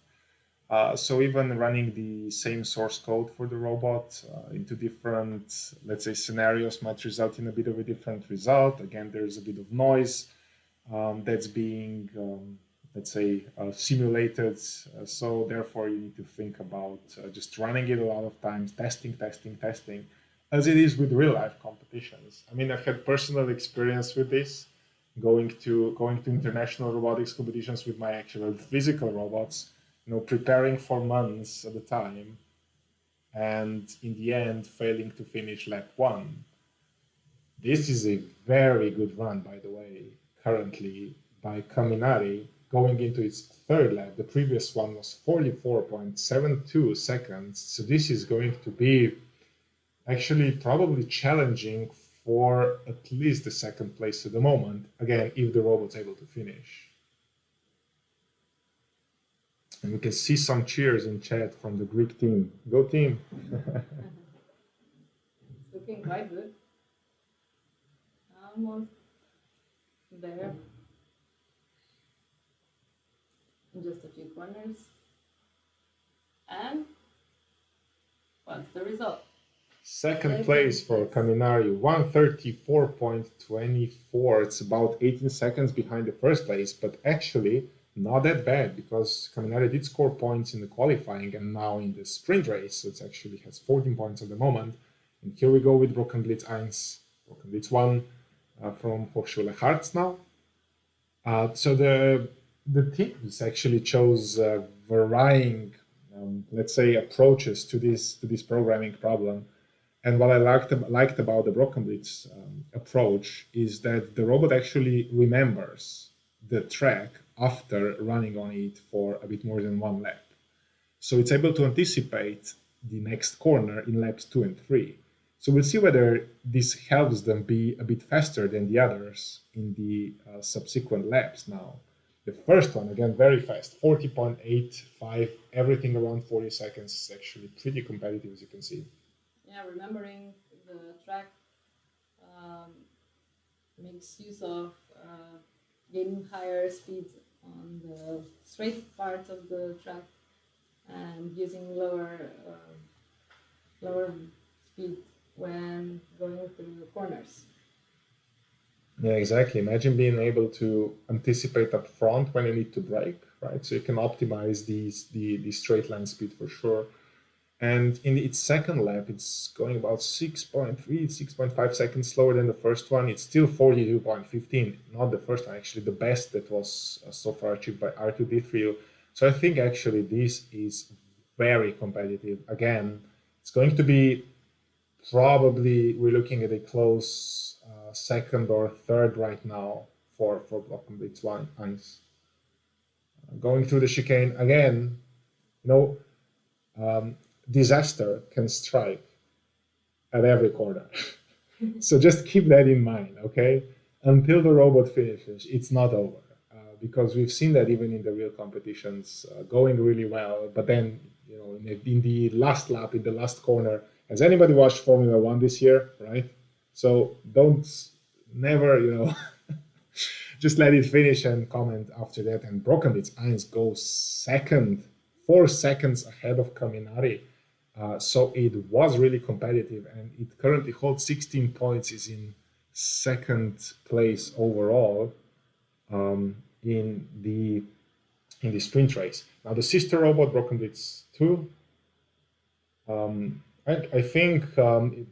So even running the same source code for the robot into different, let's say, scenarios might result in a bit of a different result. Again, there's a bit of noise that's being, let's say, simulated. So therefore, you need to think about just running it a lot of times, testing, as it is with real life competitions. I mean, I've had personal experience with this, going to international robotics competitions with my actual physical robots, preparing for months at a time, and in the end, failing to finish lap one. This is a very good run, by the way, currently by Caminari, going into its third lap. The previous one was 44.72 seconds. So this is going to be actually probably challenging for at least the second place at the moment. Again, if the robot's able to finish. And we can see some cheers in chat from the Greek team. Go team! It's looking quite good. Almost there. In just a few corners. And what's the result? Second place for Caminari, 134.24. It's about 18 seconds behind the first place, but actually not that bad because Caminari did score points in the qualifying and now in the sprint race. So it actually has 14 points at the moment. And here we go with Broken Blitz 1, Broken Blitz 1 from Hochschule Harz now. So the teams actually chose varying, let's say, approaches to this programming problem. And what I liked about the Broken Blitz approach is that the robot actually remembers the track after running on it for a bit more than one lap. So it's able to anticipate the next corner in laps 2 and 3. So we'll see whether this helps them be a bit faster than the others in the subsequent laps now. The first one, again, very fast, 40.85, everything around 40 seconds is actually pretty competitive, as you can see. Yeah, remembering the track makes use of gaining higher speeds on the straight parts of the track and using lower speed when going through corners. Yeah, exactly. Imagine being able to anticipate up front when you need to brake, right? So you can optimize the straight line speed for sure. And in its second lap, it's going about 6.3, 6.5 seconds slower than the first one. It's still 42.15, not the first one, actually the best that was so far achieved by R2D3. So I think actually this is very competitive. Again, it's going to be probably, we're looking at a close second or third right now for Blocken Blitz 1. Going through the chicane again, disaster can strike at every corner. So just keep that in mind, okay? Until the robot finishes, it's not over. Because we've seen that even in the real competitions, going really well, but then, in the last lap, in the last corner, has anybody watched Formula One this year, right? So never, just let it finish and comment after that. And Broken Blitz 1 goes second, 4 seconds ahead of Caminari. So it was really competitive, and it currently holds 16 points, is in second place overall in the sprint race. Now the sister robot, Broken Blitz 2, I think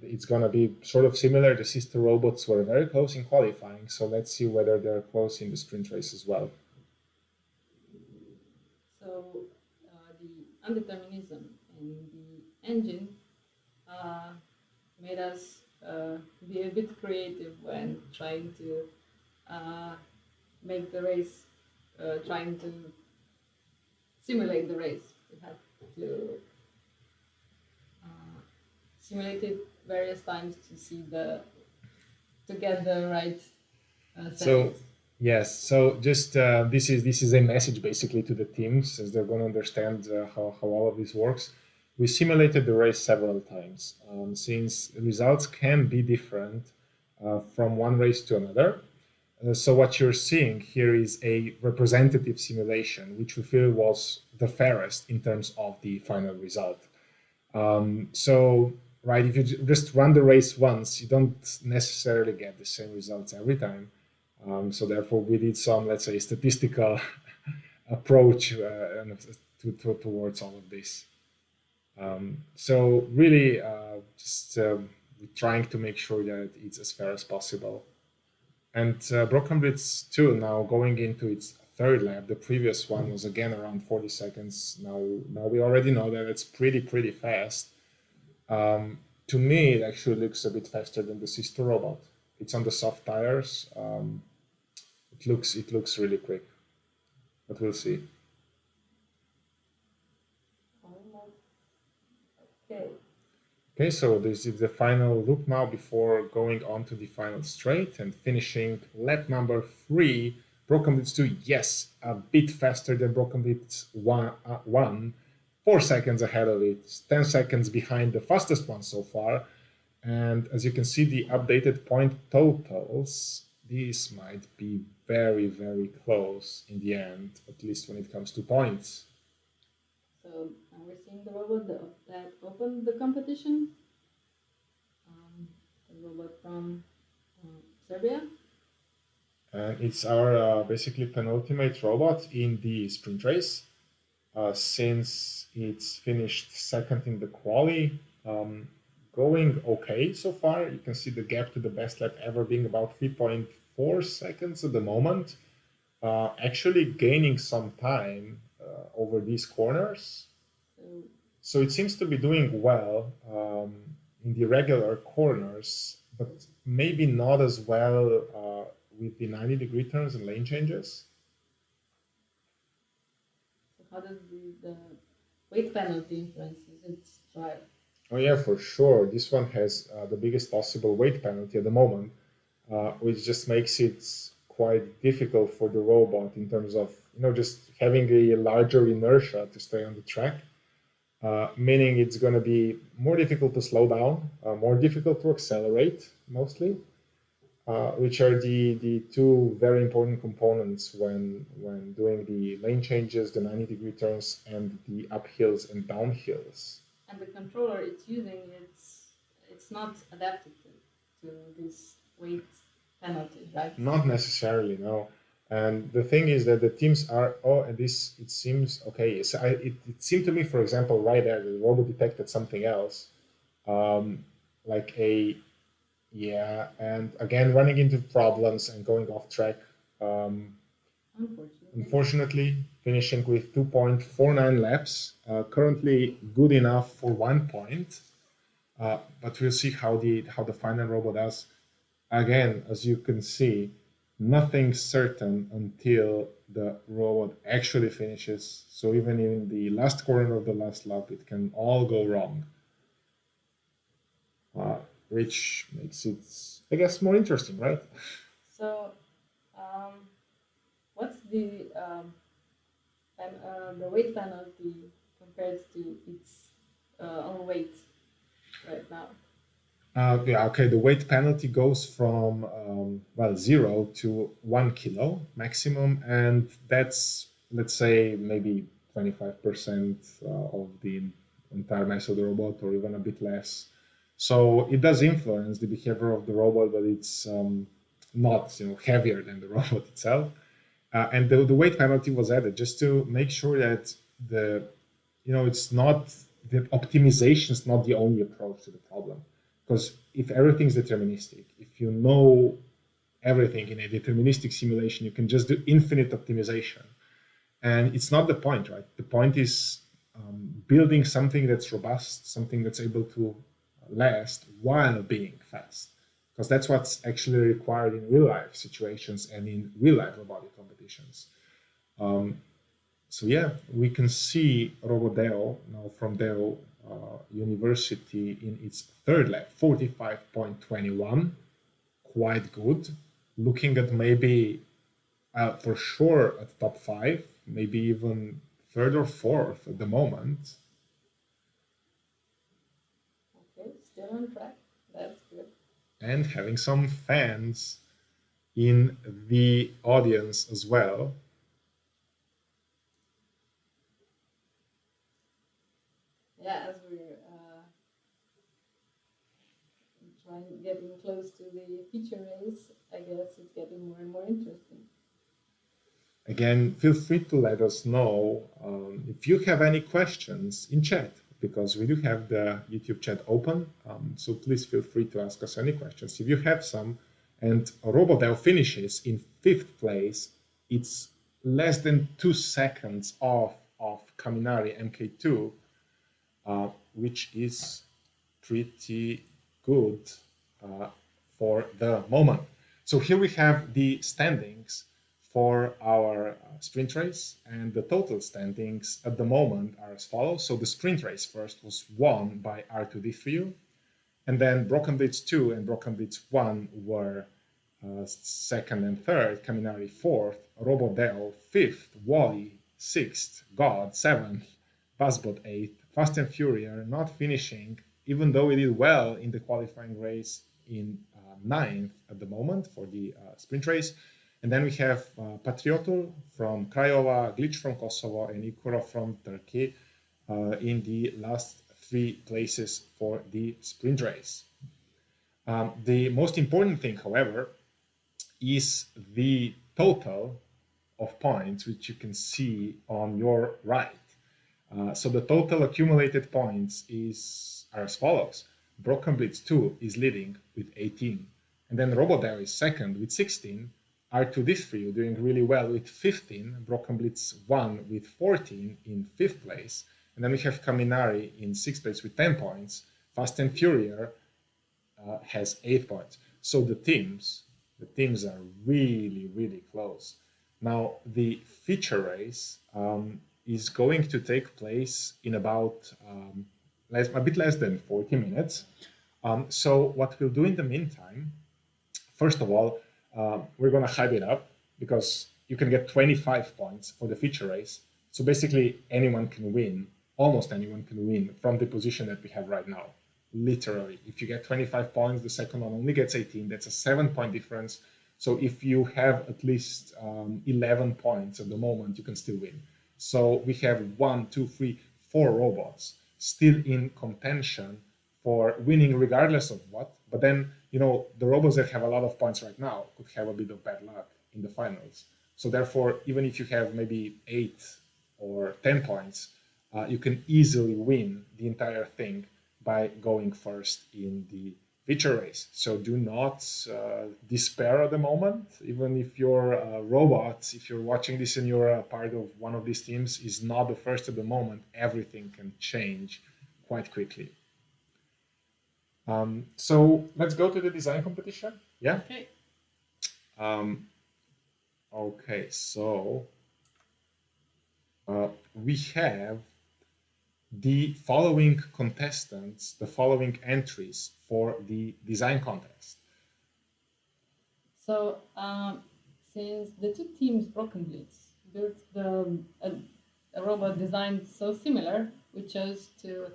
it's going to be sort of similar. The sister robots were very close in qualifying, so let's see whether they're close in the sprint race as well. So the undeterminism in the engine made us be a bit creative when trying to make the race, trying to simulate the race. We had to simulate it various times to see to get the right So settings. yes, so just this is a message basically to the teams as they're going to understand how all of this works. We simulated the race several times since results can be different from one race to another. So what you're seeing here is a representative simulation, which we feel was the fairest in terms of the final result. So, right, if you just run the race once, you don't necessarily get the same results every time. So therefore, we did some, let's say, statistical approach towards all of this. So really, just trying to make sure that it's as fair as possible. And Broken Blitz 2 now going into its third lap. The previous one was again around 40 seconds. Now we already know that it's pretty fast. To me, it actually looks a bit faster than the sister robot. It's on the soft tires. It looks really quick, but we'll see. Okay. Okay, so this is the final loop now before going on to the final straight and finishing lap number 3. Broken Blitz 2, yes, a bit faster than Broken Blitz 1, 4 seconds ahead of it, 10 seconds behind the fastest one so far. And as you can see, the updated point totals, these might be very close in the end, at least when it comes to points. So now we're seeing the robot that opened the competition. The robot from Serbia. And it's our basically penultimate robot in the sprint race. Since it's finished second in the quali, going okay so far. You can see the gap to the best lap ever being about 3.4 seconds at the moment. Actually gaining some time over these corners. So it seems to be doing well in the regular corners, but maybe not as well with the 90-degree turns and lane changes. So how does the weight penalty influences its drive? Oh yeah, for sure. This one has the biggest possible weight penalty at the moment, which just makes it quite difficult for the robot in terms of just having a larger inertia to stay on the track. Meaning it's going to be more difficult to slow down, more difficult to accelerate, mostly, which are the two very important components when doing the lane changes, the 90-degree turns, and the uphills and downhills. And the controller it's using, it's not adapted to this weight penalty, right? Not necessarily, no. And the thing is that the teams are, and this, it seems, okay, so it seemed to me, for example, right there, the robot detected something else, like yeah, and again, running into problems and going off track. Unfortunately, finishing with 2.49 laps, currently good enough for 1 point, but we'll see how the final robot does. Again, as you can see, nothing's certain until the robot actually finishes. So even in the last corner of the last lap, it can all go wrong, which makes it, I guess, more interesting, right? So, what's the weight penalty compared to its own weight right now? Yeah, okay. The weight penalty goes from 0 to 1 kilo maximum, and that's, let's say, maybe 25% of the entire mass of the robot, or even a bit less. So it does influence the behavior of the robot, but it's not heavier than the robot itself. And the weight penalty was added just to make sure that it's not, the optimization is not the only approach to the problem. Because if everything's deterministic, if you know everything in a deterministic simulation, you can just do infinite optimization. And it's not the point, right? The point is building something that's robust, something that's able to last while being fast, because that's what's actually required in real life situations and in real life robotic competitions. So yeah, we can see RoboDeo now from Dell University in its third lap, 45.21, quite good. Looking at maybe for sure at top five, maybe even third or fourth at the moment. Okay, still on track. That's good. And having some fans in the audience as well. Yeah, as we're trying getting close to the feature race, I guess it's getting more and more interesting. Again, feel free to let us know if you have any questions in chat, because we do have the YouTube chat open. So please feel free to ask us any questions if you have some. And Robodel finishes in fifth place. It's less than 2 seconds off of Kaminari MK2, which is pretty good uh, for the moment. So here we have the standings for our sprint race, and the total standings at the moment are as follows. So the sprint race first was won by R2D3, and then Broken Blitz 2 and Broken Blitz 1 were second and third, Kaminari fourth, Robodell fifth, Wally sixth, God seventh, Buzzbot eighth, Fast and Furious not finishing, even though he did well in the qualifying race, in ninth at the moment for the sprint race. And then we have Patriotul from Craiova, Glitch from Kosovo, and Ikura from Turkey in the last three places for the sprint race. The most important thing, however, is the total of points, which you can see on your right. So the total accumulated points are as follows. Broken Blitz 2 is leading with 18. And then Robodare is second with 16. R2D3 doing really well with 15. Broken Blitz 1 with 14 in fifth place. And then we have Kaminari in sixth place with 10 points. Fast and Furious has 8 points. So the teams are really, really close. Now, the feature race is going to take place in about a bit less than 40 minutes. So what we'll do in the meantime, first of all, we're going to hype it up, because you can get 25 points for the feature race. So basically, anyone can win, almost anyone can win from the position that we have right now. Literally, if you get 25 points, the second one only gets 18. That's a 7-point difference. So if you have at least 11 points at the moment, you can still win. So we have 1, 2, 3, 4 robots still in contention for winning regardless of what. But then, the robots that have a lot of points right now could have a bit of bad luck in the finals. So therefore, even if you have maybe 8 or 10 points, you can easily win the entire thing by going first in the feature race. So do not despair at the moment. Even if your robot, if you're watching this and you're a part of one of these teams, is not the first at the moment, everything can change quite quickly. So let's go to the design competition. Yeah. Okay. Okay. So we have the following contestants, the following entries for the design contest. So, since the two teams Broken Blitz built a robot designed so similar, we chose to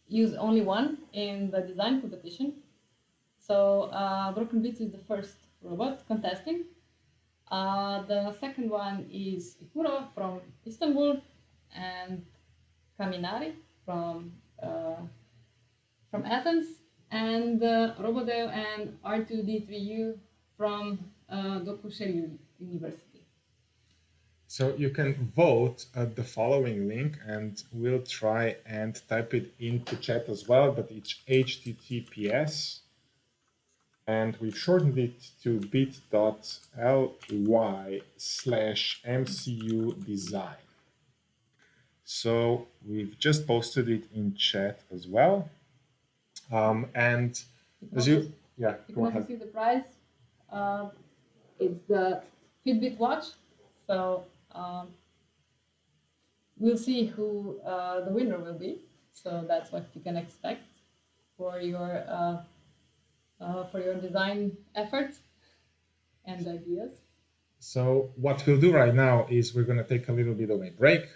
use only one in the design competition. So, Broken Blitz is the first robot contesting. The second one is Ikuro from Istanbul, and Kaminari from Athens, and Robodeo and R2D3U from Dokusheri University. So you can vote at the following link, and we'll try and type it into chat as well, but it's HTTPS, and we shortened it to bit.ly/MCU design. So we've just posted it in chat as well. And as you, yeah, you go can also ahead. see the prize. It's the Fitbit watch. So we'll see who the winner will be. So that's what you can expect for your design efforts and ideas. So what we'll do right now is we're going to take a little bit of a break.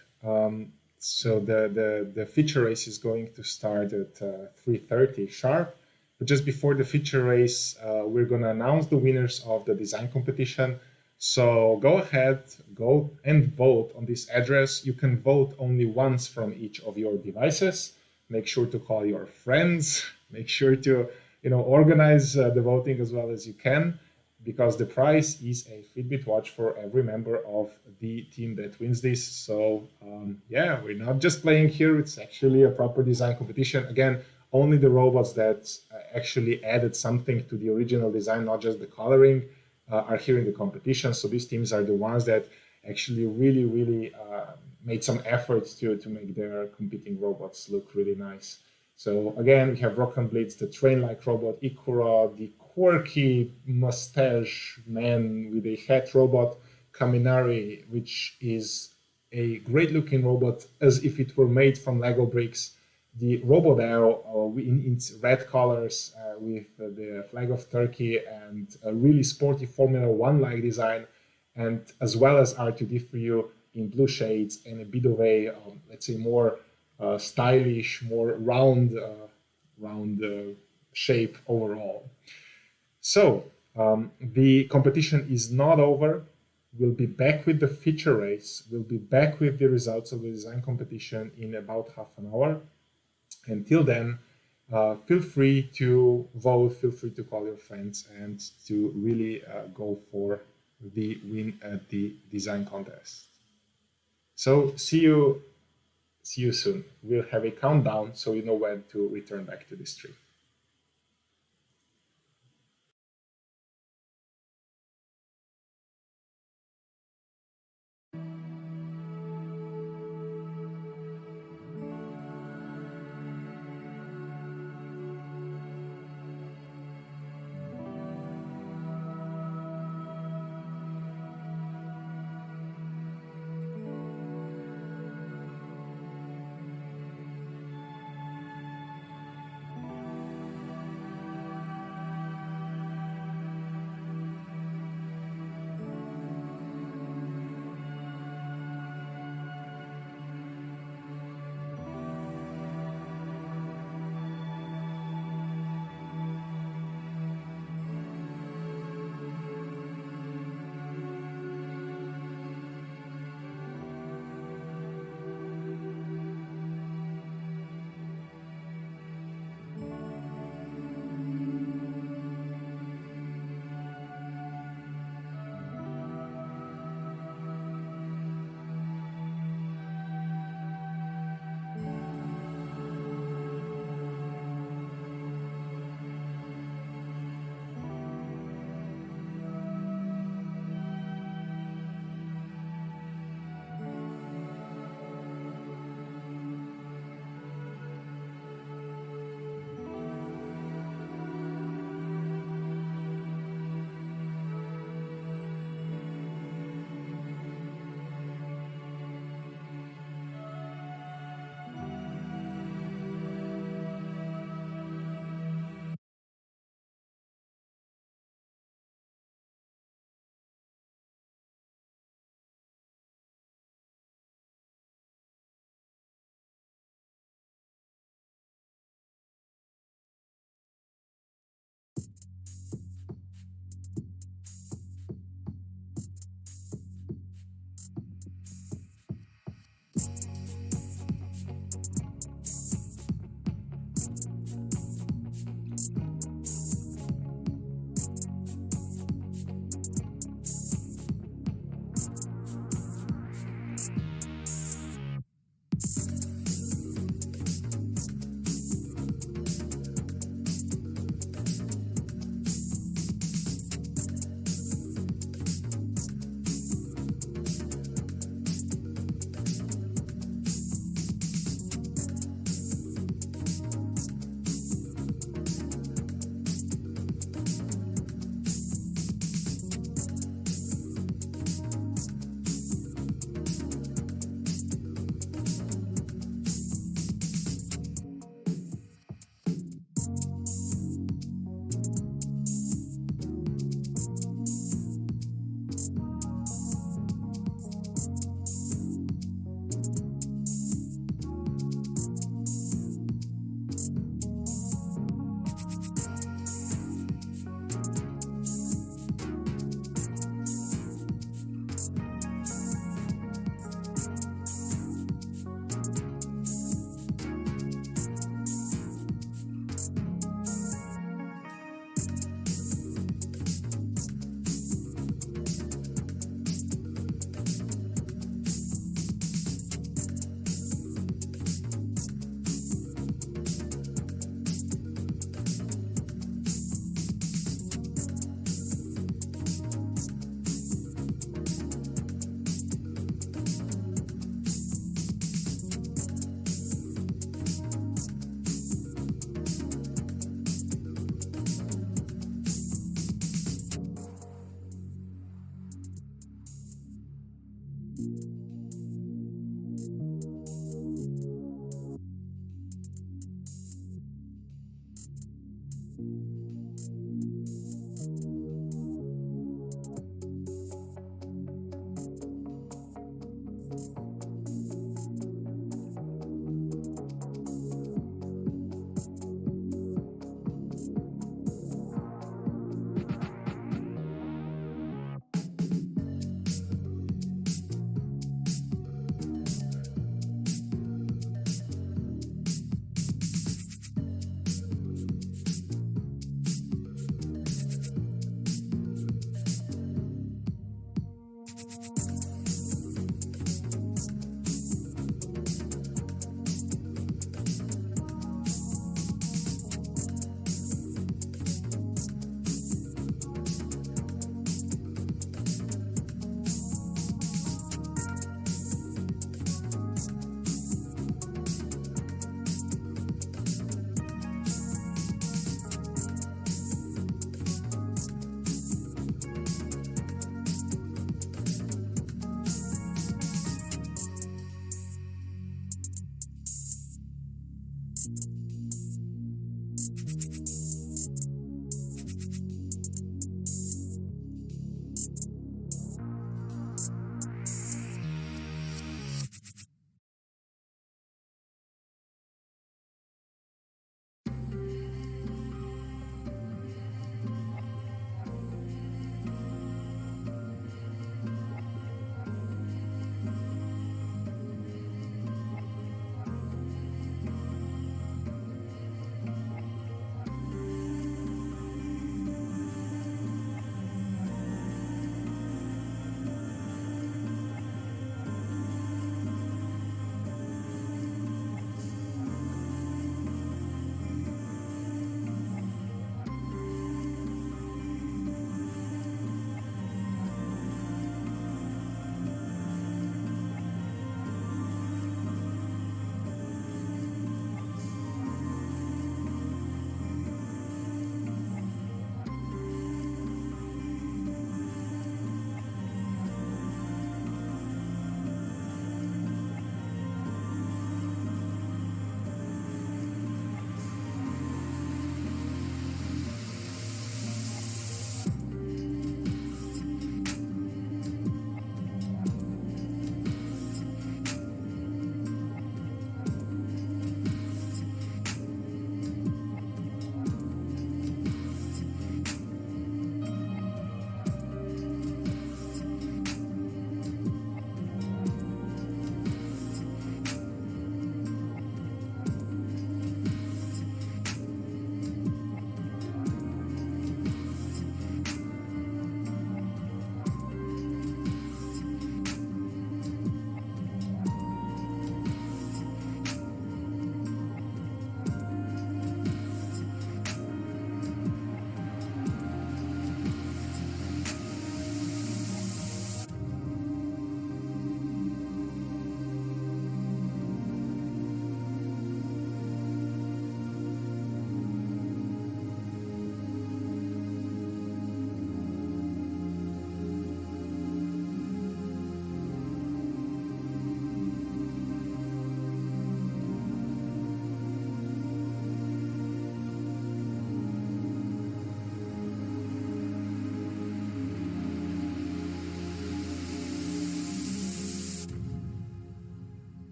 So the feature race is going to start at 3:30 sharp. But just before the feature race, we're going to announce the winners of the design competition. So go ahead, go and vote on this address. You can vote only once from each of your devices. Make sure to call your friends. Make sure to organize the voting as well as you can, because the prize is a Fitbit watch for every member of the team that wins this. So yeah, we're not just playing here. It's actually a proper design competition. Again, only the robots that actually added something to the original design, not just the coloring, are here in the competition. So these teams are the ones that actually really made some efforts to make their competing robots look really nice. So again, we have Rock and Blitz, the train-like robot, Ikura, the quirky mustache man with a hat robot, Kaminari, which is a great-looking robot as if it were made from Lego bricks. The Robodeo in its red colors with the flag of Turkey and a really sporty Formula One-like design, and as well as R2D3U in blue shades and a bit of a, let's say, more stylish, more round shape overall. So the competition is not over. We'll be back with the feature race. We'll be back with the results of the design competition in about half an hour. Until then, feel free to vote, feel free to call your friends, and to really go for the win at the design contest. So see you soon. We'll have a countdown so you know when to return back to the stream.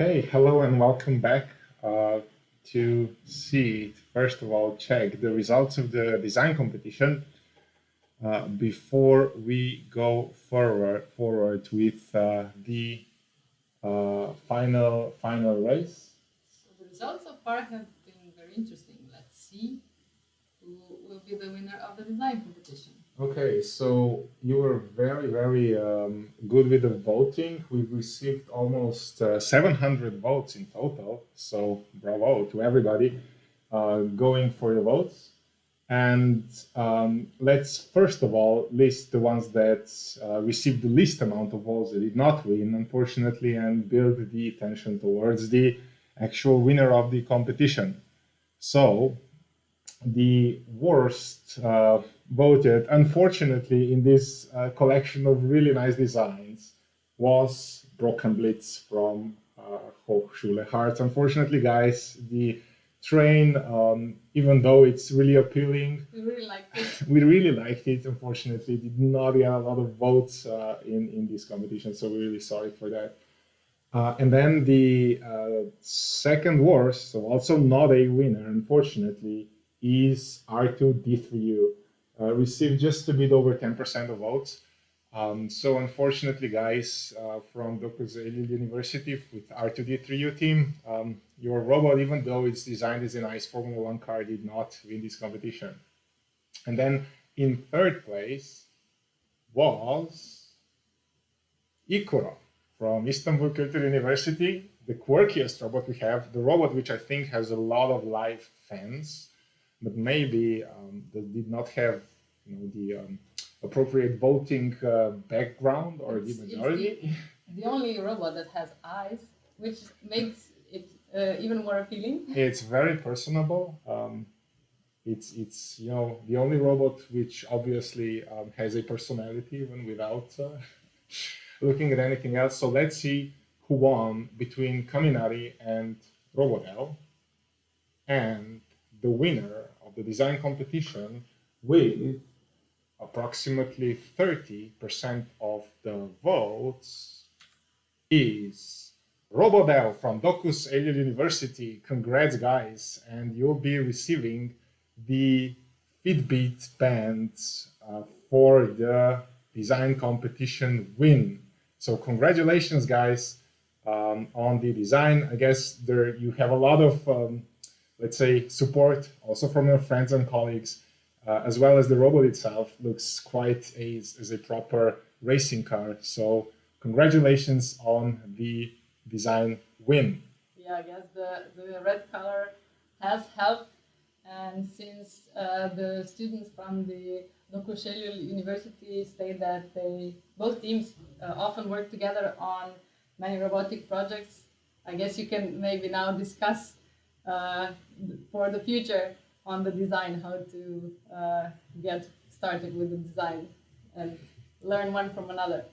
Okay, hello and welcome back to see, first of all, check the results of the design competition before we go forward with the final race. So the results so far have been very interesting. Let's see who will be the winner of the design competition. Okay, so you were very good with the voting. We've received almost 700 votes in total. So bravo to everybody going for the votes. And let's first of all list the ones that received the least amount of votes that did not win, unfortunately, and build the attention towards the actual winner of the competition. So the worst voted, unfortunately, in this collection of really nice designs was Broken Blitz from Hochschule Harz. Unfortunately, guys, the train, even though it's really appealing, We really liked it. we really liked it. Unfortunately, did not get a lot of votes in this competition, so we're really sorry for that. And then the second worst, so also not a winner, unfortunately, is R2D3U. Received just a bit over 10% of votes. So unfortunately, guys, from Dokuzail University with R2D3U team, your robot, even though it's designed as a nice Formula One car, did not win this competition. And then in third place was Ikura from Istanbul Cultural University, the quirkiest robot we have, the robot which I think has a lot of live fans, but maybe that did not have the appropriate voting background or the majority. The only robot that has eyes, which makes it even more appealing. It's very personable. It's the only robot which obviously has a personality even without looking at anything else. So let's see who won between Kaminari and Robodel. And the winner of the design competition with approximately 30% of the votes is Robodel from Docus Alien University. Congrats, guys. And you'll be receiving the Fitbit band for the design competition win. So congratulations, guys, on the design. I guess there you have a lot of, let's say, support also from your friends and colleagues, as well as the robot itself looks quite as a proper racing car. So congratulations on the design win. Yeah, I guess the red color has helped. And since the students from the Dokushelu University state that both teams often work together on many robotic projects, I guess you can maybe now discuss for the future on the design, how to get started with the design and learn one from another.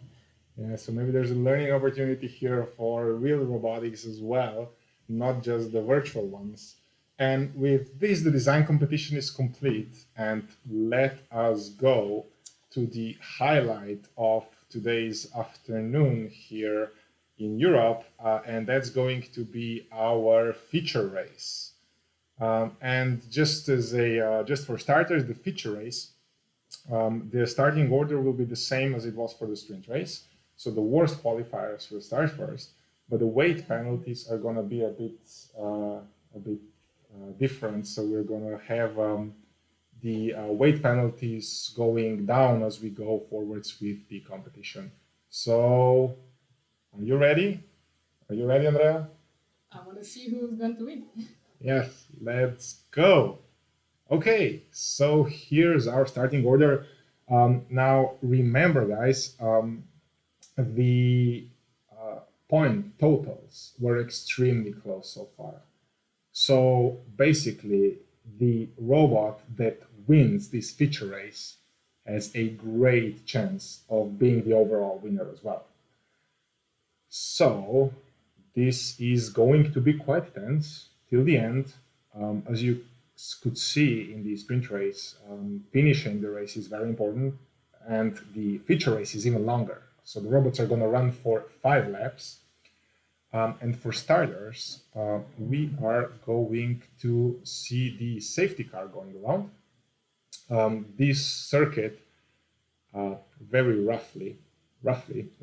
Yeah, so maybe there's a learning opportunity here for real robotics as well, not just the virtual ones. And with this, the design competition is complete. And let us go to the highlight of today's afternoon here in Europe. And that's going to be our feature race. And just for starters, the feature race, the starting order will be the same as it was for the sprint race. So the worst qualifiers will start first, but the weight penalties are going to be a bit different. So we're going to have the weight penalties going down as we go forwards with the competition. So, are you ready? Are you ready, Andrea? I want to see who's going to win. Yes, let's go. Okay, so here's our starting order. Now, remember, guys, the point totals were extremely close so far. So basically, the robot that wins this feature race has a great chance of being the overall winner as well. So this is going to be quite tense till the end. As you could see in the sprint race, finishing the race is very important, and the feature race is even longer. So the robots are going to run for 5 laps. And for starters, we are going to see the safety car going around. This circuit, very roughly,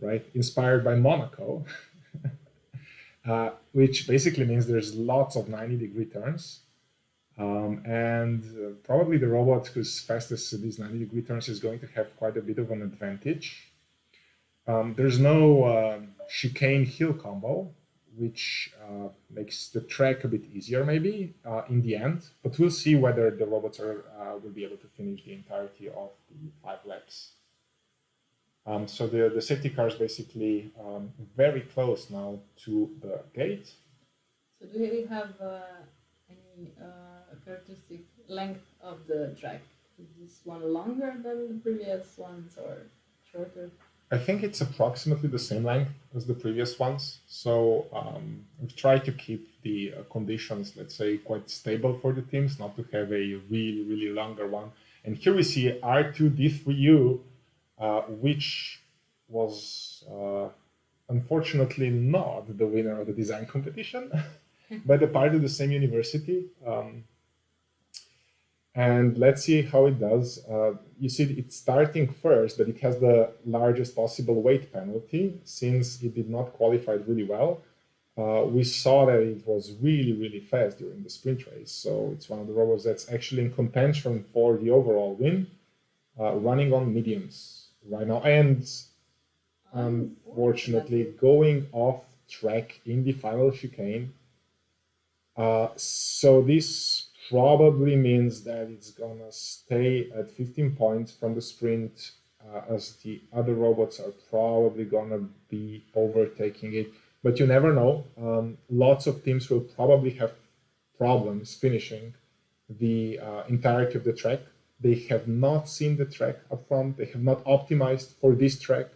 right, inspired by Monaco, which basically means there's lots of 90-degree turns. And probably the robot who's fastest to these 90-degree turns is going to have quite a bit of an advantage. There's no chicane hill combo, which makes the track a bit easier maybe in the end, but we'll see whether the robots will be able to finish the entirety of the 5 laps. So the safety car is basically very close now to the gate. So do we have any characteristic length of the track? Is this one longer than the previous ones or shorter? I think it's approximately the same length as the previous ones. So we've tried to keep the conditions, let's say, quite stable for the teams, not to have a really, really longer one. And here we see R2D3U, which was unfortunately not the winner of the design competition, but a part of the same university. And let's see how it does. You see it's starting first, but it has the largest possible weight penalty since it did not qualify really well. We saw that it was really, really fast during the sprint race. So it's one of the robots that's actually in contention for the overall win, running on mediums right now. And unfortunately, going off track in the final chicane. So this probably means that it's gonna stay at 15 points from the sprint, as the other robots are probably gonna be overtaking it. But you never know. Lots of teams will probably have problems finishing the entirety of the track. They have not seen the track up front. They have not optimized for this track.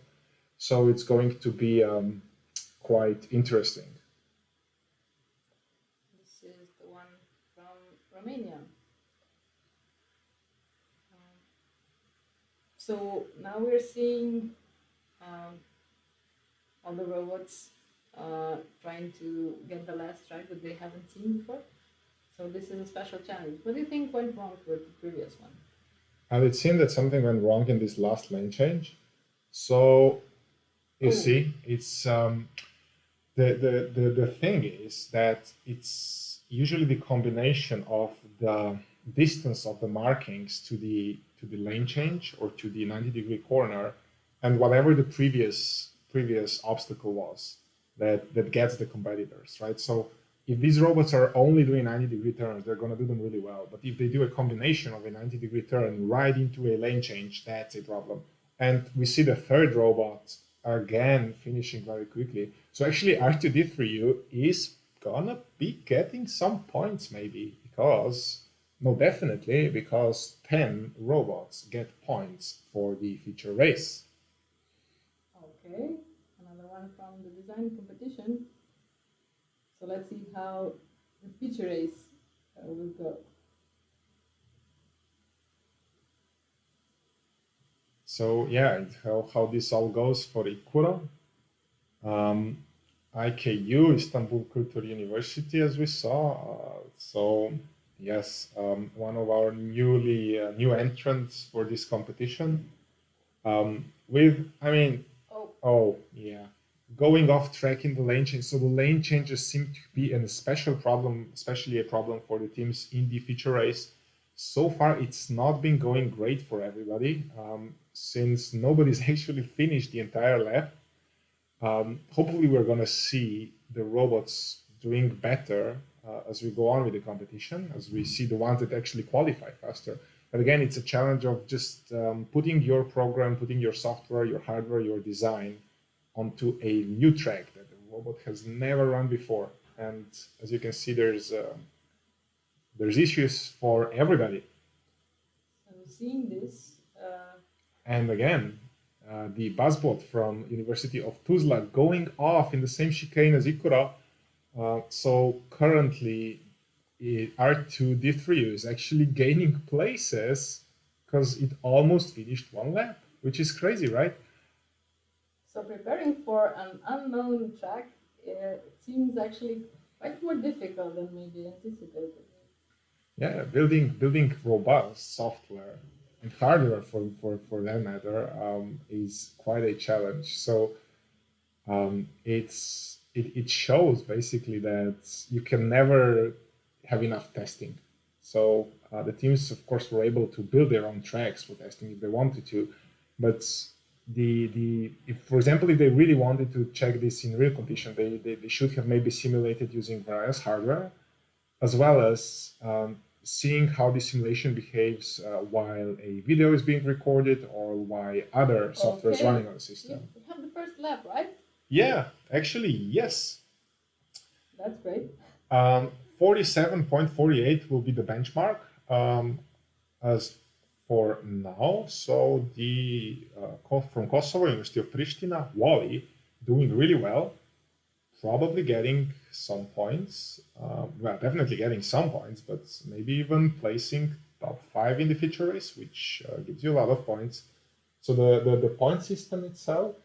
So it's going to be quite interesting. Romania. So now we're seeing all the robots trying to get the last track that they haven't seen before. So this is a special challenge. What do you think went wrong with the previous one? And it seemed that something went wrong in this last lane change. So you see, it's the thing is that it's usually the combination of the distance of the markings to the lane change or to the 90-degree corner and whatever the previous obstacle was that gets the competitors, right? So if these robots are only doing 90-degree turns, they're going to do them really well. But if they do a combination of a 90-degree turn right into a lane change, that's a problem. And we see the third robot again finishing very quickly. So actually R2D3U is gonna be getting some points maybe because, no, definitely because 10 robots get points for the feature race. Okay, another one from the design competition. So let's see how the feature race will go. So yeah, how this all goes for Ikura. IKU, Istanbul Cultural University, as we saw. So yes, one of our new entrants for this competition. Oh yeah, going off track in the lane change. So the lane changes seem to be a special problem, especially a problem for the teams in the feature race. So far, it's not been going great for everybody since nobody's actually finished the entire lap. Hopefully, we're going to see the robots doing better as we go on with the competition, as we see the ones that actually qualify faster. But again, it's a challenge of just putting your program, putting your software, your hardware, your design onto a new track that the robot has never run before. And as you can see, there's issues for everybody. So seeing this. And again, the buzzbot from University of Tuzla going off in the same chicane as Ikura. So currently, R2D3 is actually gaining places because it almost finished one lap, which is crazy, right? So preparing for an unknown track it seems actually quite more difficult than maybe anticipated. Yeah, building robust software and hardware for that matter is quite a challenge. So it shows basically that you can never have enough testing. So the teams, of course, were able to build their own tracks for testing if they wanted to, but the if, for example, if they really wanted to check this in real condition, they should have maybe simulated using various hardware, as well as seeing how the simulation behaves while a video is being recorded or while other software is Okay. running on the system. We have the first lab, right? Yeah, actually, yes. That's great. 47.48 will be the benchmark as for now. So the from Kosovo, University of Pristina, Wally, doing really well, probably getting some points. Well, definitely getting some points, but maybe even placing top 5 in the feature race, which gives you a lot of points. So the point system itself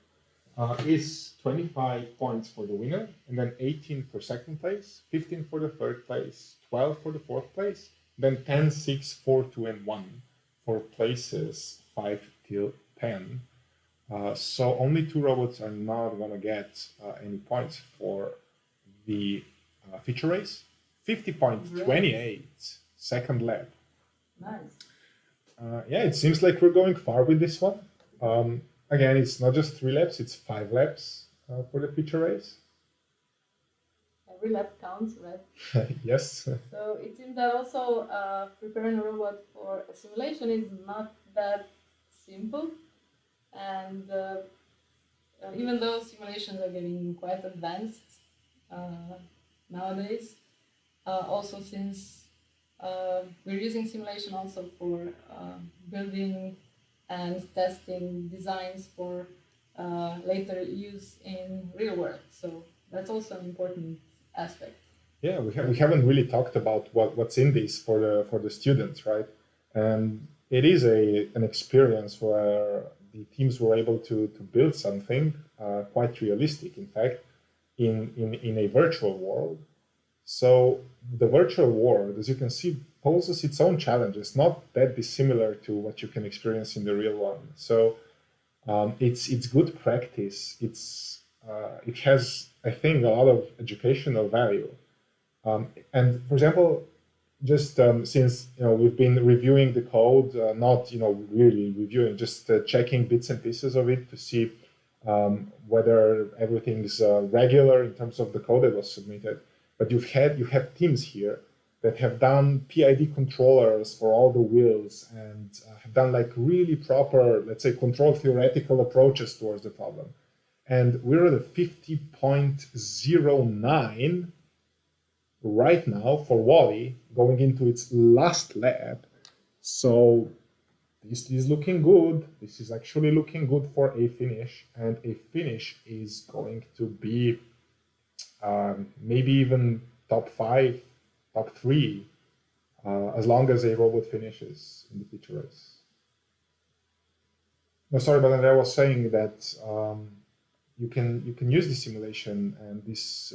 is 25 points for the winner, and then 18 for second place, 15 for the third place, 12 for the fourth place, then 10, 6, 4, 2, and 1 for places 5 till 10. So only 2 robots are not going to get any points for the feature race. 50.28, second lap. Nice. Yeah, it seems like we're going far with this one. Again, it's not just 3 laps, it's 5 laps for the feature race. Every lap counts, right? Yes. So it seems that also preparing a robot for a simulation is not that simple. And even though simulations are getting quite advanced nowadays, also since we're using simulation also for building and testing designs for later use in real world. So that's also an important aspect. Yeah, we haven't really talked about what's in this for the students, right? And it is an experience where the teams were able to build something quite realistic, in fact, in a virtual world. So the virtual world, as you can see, poses its own challenges, not that dissimilar to what you can experience in the real one. So it's good practice. It has, I think, a lot of educational value. And for example, just since we've been reviewing the code, not really reviewing, just checking bits and pieces of it to see whether everything's regular in terms of the code that was submitted. But you have teams here that have done PID controllers for all the wheels and have done like really proper, let's say, control theoretical approaches towards the problem. And we're at a 50.09 right now for Wally, going into its last lap. So this is looking good. This is actually looking good for a finish, and a finish is going to be maybe even top 5, top 3, as long as a robot finishes in the feature race. No, sorry, but I was saying that you can use the simulation and this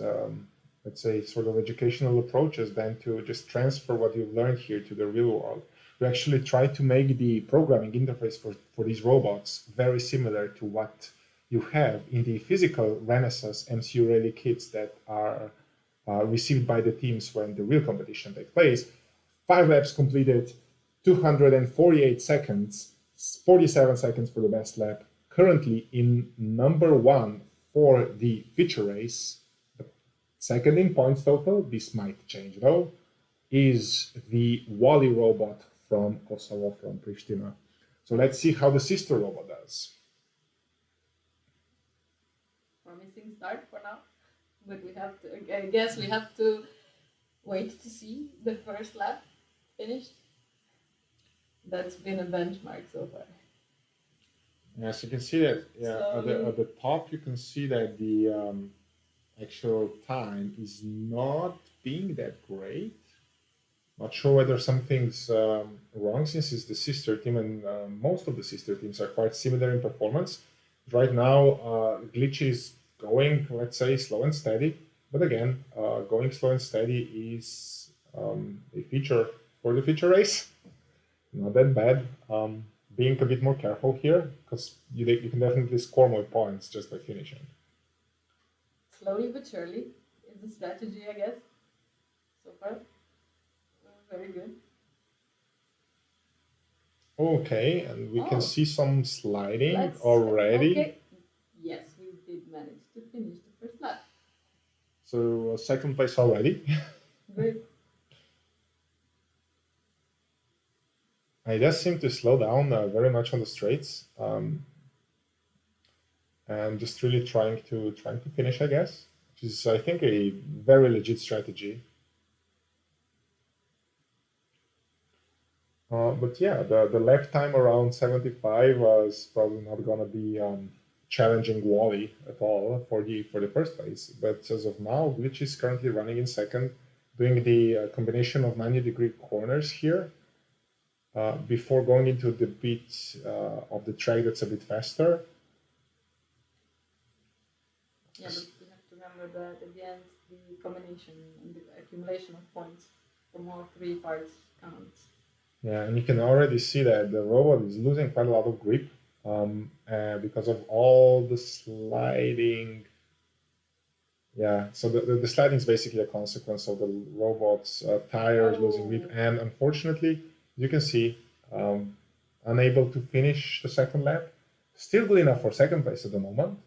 let's say sort of educational approaches then to just transfer what you've learned here to the real world. We actually try to make the programming interface for these robots very similar to what you have in the physical Renesas MCU Rally kits that are received by the teams when the real competition takes place. 5 laps completed, 248 seconds, 47 seconds for the best lap. Currently in number 1 for the feature race, second in points total, this might change though, is the Wally robot from Kosovo, from Pristina. So let's see how the sister robot does. Promising start for now, but we have to, I guess we have to wait to see the first lap finished. That's been a benchmark so far. Yes, you can see that. Yeah, at the top you can see that the actual time is not being that great. Not sure whether something's wrong since it's the sister team, and most of the sister teams are quite similar in performance. Right now, glitches going, let's say, slow and steady. But again, going slow and steady is a feature for the feature race. Not that bad. Being a bit more careful here, because you can definitely score more points just by finishing. Slowly but surely is the strategy, I guess. So far, very good. Okay, and we can Oh, see some sliding let's. already. Okay. Yes, we did manage to finish the first lap. So second place already. Great. I just seem to slow down very much on the straights, and just really trying to finish, I guess, which is I think a very legit strategy. But yeah, the lap time around 75 was probably not gonna be challenging Wally at all for the first place. But as of now, Glitch is currently running in second, doing the combination of 90-degree corners here before going into the bit of the track that's a bit faster. Yeah, but we have to remember that at the end, the combination and the accumulation of points from all three parts counts. Yeah, and you can already see that the robot is losing quite a lot of grip because of all the sliding. Yeah, so the sliding is basically a consequence of the robot's tires losing grip, and unfortunately, you can see unable to finish the second lap. Still good enough for second place at the moment.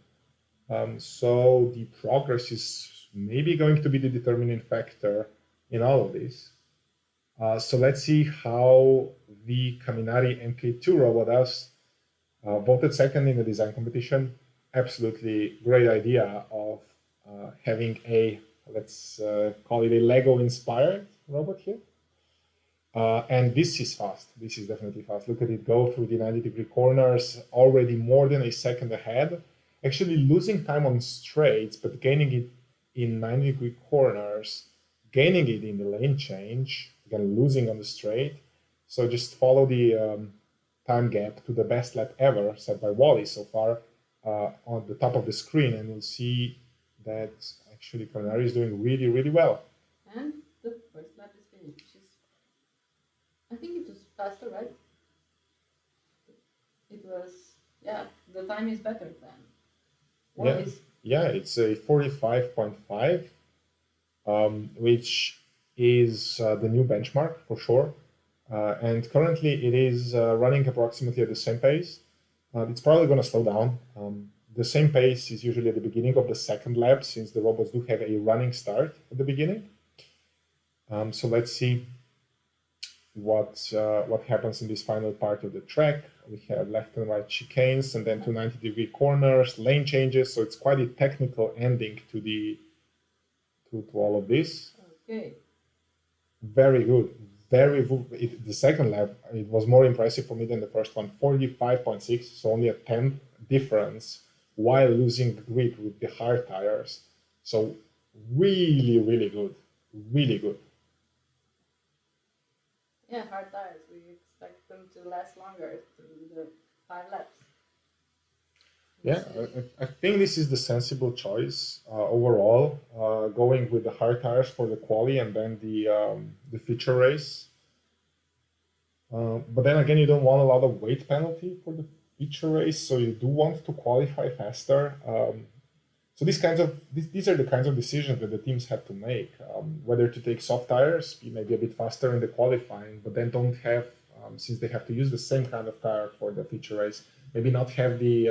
So the progress is maybe going to be the determining factor in all of this. So let's see how the Caminari MK2 robot does. Voted second in the design competition. Absolutely great idea of having a, let's call it a Lego inspired robot here. And this is fast. This is definitely fast. Look at it go through the 90-degree corners, already more than a second ahead. Actually losing time on straights, but gaining it in 90-degree corners, gaining it in the lane change, again losing on the straight. So just follow the time gap to the best lap ever set by Wally so far on the top of the screen, and you'll see that actually Caminari is doing really, really well. And the first lap is finished, which is, I think it was faster, right? It was, yeah, the time is better than Wally's. Yeah, it's a 45.5, which is the new benchmark for sure. And currently it is running approximately at the same pace. It's probably going to slow down. The same pace is usually at the beginning of the second lap, since the robots do have a running start at the beginning. So let's see what happens in this final part of the track. We have left and right chicanes, and then 90-degree corners, lane changes. So it's quite a technical ending to all of this. Okay. Very good. The second lap, it was more impressive for me than the first one. 45.6, so only a 10th difference while losing grip with the hard tires. So really, really good. Really good. Yeah, hard tires. We expect them to last longer through the 5 laps. Yeah, I think this is the sensible choice overall, going with the hard tires for the quali and then the feature race. But then again, you don't want a lot of weight penalty for the feature race, so you do want to qualify faster. So these are the kinds of decisions that the teams have to make, whether to take soft tires, be maybe a bit faster in the qualifying, but then don't have, since they have to use the same kind of tire for the feature race, maybe not have the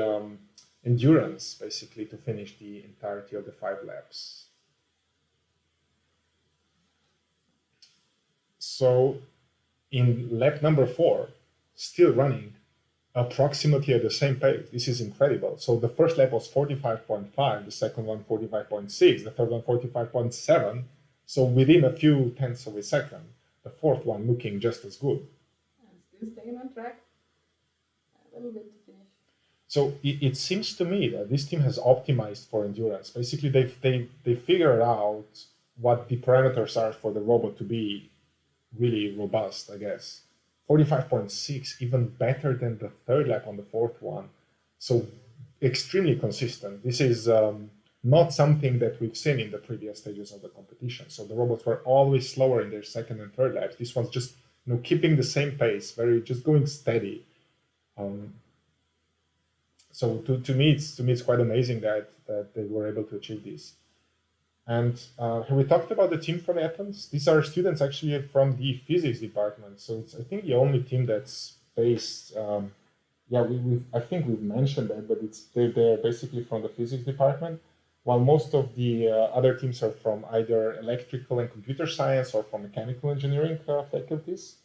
endurance basically to finish the entirety of the 5 laps. So in lap number 4, still running approximately at the same pace. This is incredible. So the first lap was 45.5, the second one 45.6, the third one 45.7. So within a few tenths of a second, the fourth one looking just as good. And still staying on track. A little bit to finish. So it seems to me that this team has optimized for endurance. Basically, they figured out what the parameters are for the robot to be really robust, I guess. 45.6, even better than the third lap on the fourth one. So extremely consistent. This is not something that we've seen in the previous stages of the competition. So the robots were always slower in their second and third laps. This one's just keeping the same pace, just going steady. So to me, it's quite amazing that they were able to achieve this. And we talked about the team from Athens. These are students actually from the physics department. So it's, I think, the only team that's based. Yeah, I think we've mentioned that, but they're basically from the physics department, while most of the other teams are from either electrical and computer science or from mechanical engineering faculties.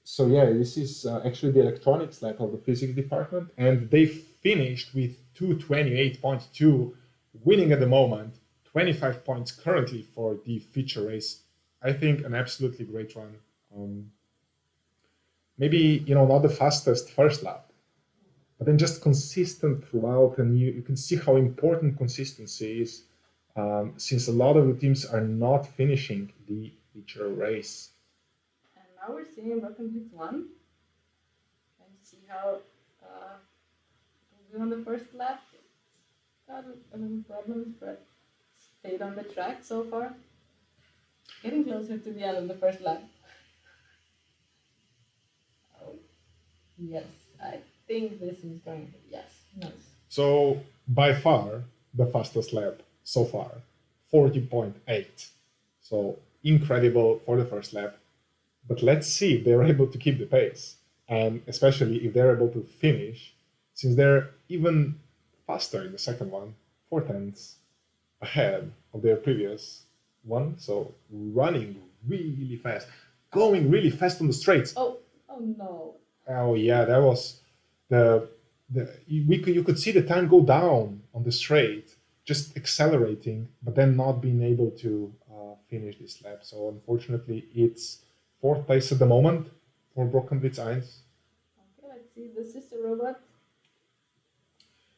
So yeah, this is actually the electronics lab of the physics department, and they finished with 228.2, winning at the moment, 25 points currently for the feature race. I think an absolutely great run. Maybe not the fastest first lap, but then just consistent throughout, and you can see how important consistency is, since a lot of the teams are not finishing the feature race. And now we're seeing Broken Blitz 1. And see how it will be on the first lap. It's got a little problems, but stayed on the track so far. Getting closer to the end of the first lap. Oh, yes, I think this is going to, yes, nice. So by far the fastest lap so far, 40.8. So incredible for the first lap. But let's see if they're able to keep the pace, and especially if they're able to finish, since they're even faster in the second one, 4 tenths ahead of their previous one. So running really fast, going really fast on the straights. Oh no. Oh yeah, that was you could see the time go down on the straight, just accelerating, but then not being able to finish this lap. So unfortunately, it's fourth place at the moment for Broken Blitz 1. Okay, let's see the sister robot.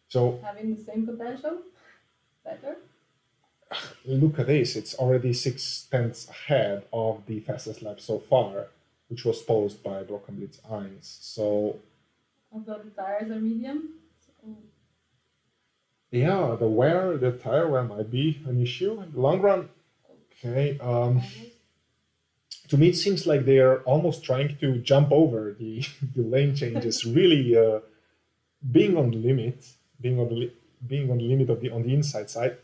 So having the same potential, better. Look at this; it's already 6 tenths ahead of the fastest lap so far, which was posed by Broken Blitz 1. So although the tires are medium. So yeah, the tire wear might be an issue in the long run. Okay. To me, it seems like they are almost trying to jump over the, the lane changes, really being on the limit, being on the limit of the on the inside side.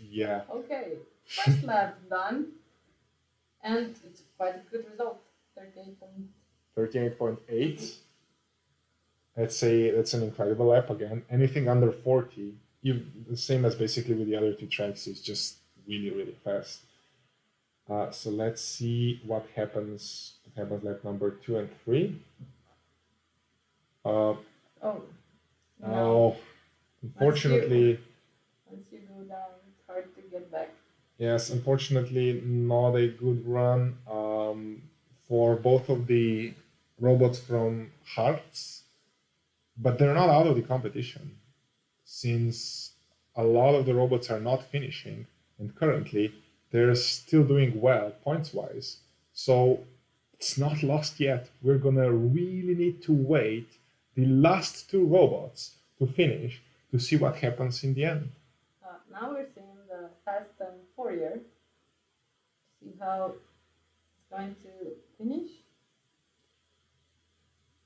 Yeah. Okay, first lap done, and it's quite a good result. 38.8. That's an incredible lap again. Anything under 40, the same as basically with the other two tracks, is just really fast. So let's see what happens. What happens lap number 2 and 3. Oh. No. Unfortunately. Once you go down, it's hard to get back. Yes, unfortunately, not a good run for both of the robots from Hearts, but they're not out of the competition, since a lot of the robots are not finishing, and currently they're still doing well points-wise. So it's not lost yet. We're gonna really need to wait the last two robots to finish to see what happens in the end. Now we're seeing the Fast and Fourier. See how it's going to finish.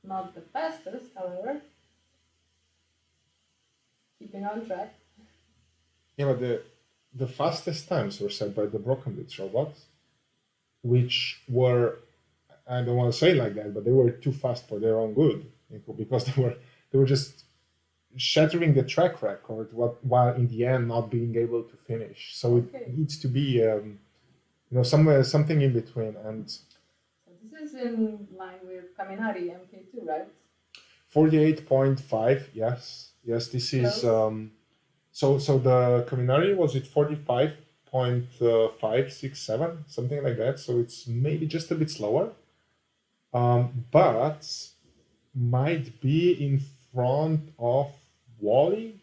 Not the fastest, however. Keeping on track. Yeah, but the fastest times were set by the Broken Blitz robots, which were, I don't want to say it like that, but they were too fast for their own good, because they were just shattering the track record while in the end not being able to finish. So okay. It needs to be something in between. And so this is in line with Caminari MK2, right? 48.5. Yes, this is so the Caminari was at 45.567, something like that. So it's maybe just a bit slower, but might be in front of Wally.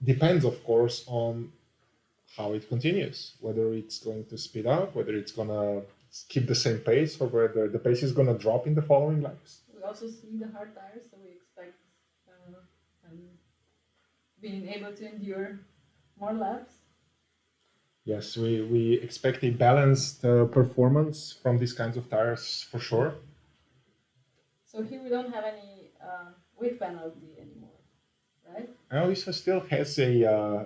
Depends, of course, on how it continues, whether it's going to speed up, whether it's going to keep the same pace, or whether the pace is going to drop in the following laps. We also see the hard tires, so we expect being able to endure more laps. Yes, we expect a balanced performance from these kinds of tires for sure. So here we don't have any weight penalty anymore, right? Alisa still has a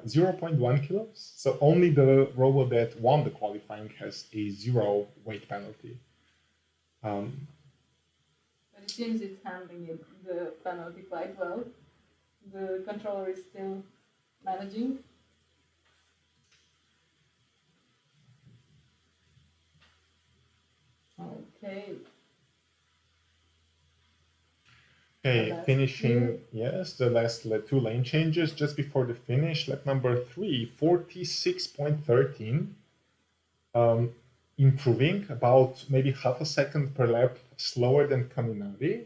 0 0.1 kilos, so only the robot that won the qualifying has a zero weight penalty. But it seems it's handling the penalty quite well. The controller is still managing. Okay. Okay, finishing, yes, the last two lane changes just before the finish. Lap number 3, 46.13. Improving about maybe half a second per lap slower than Caminati,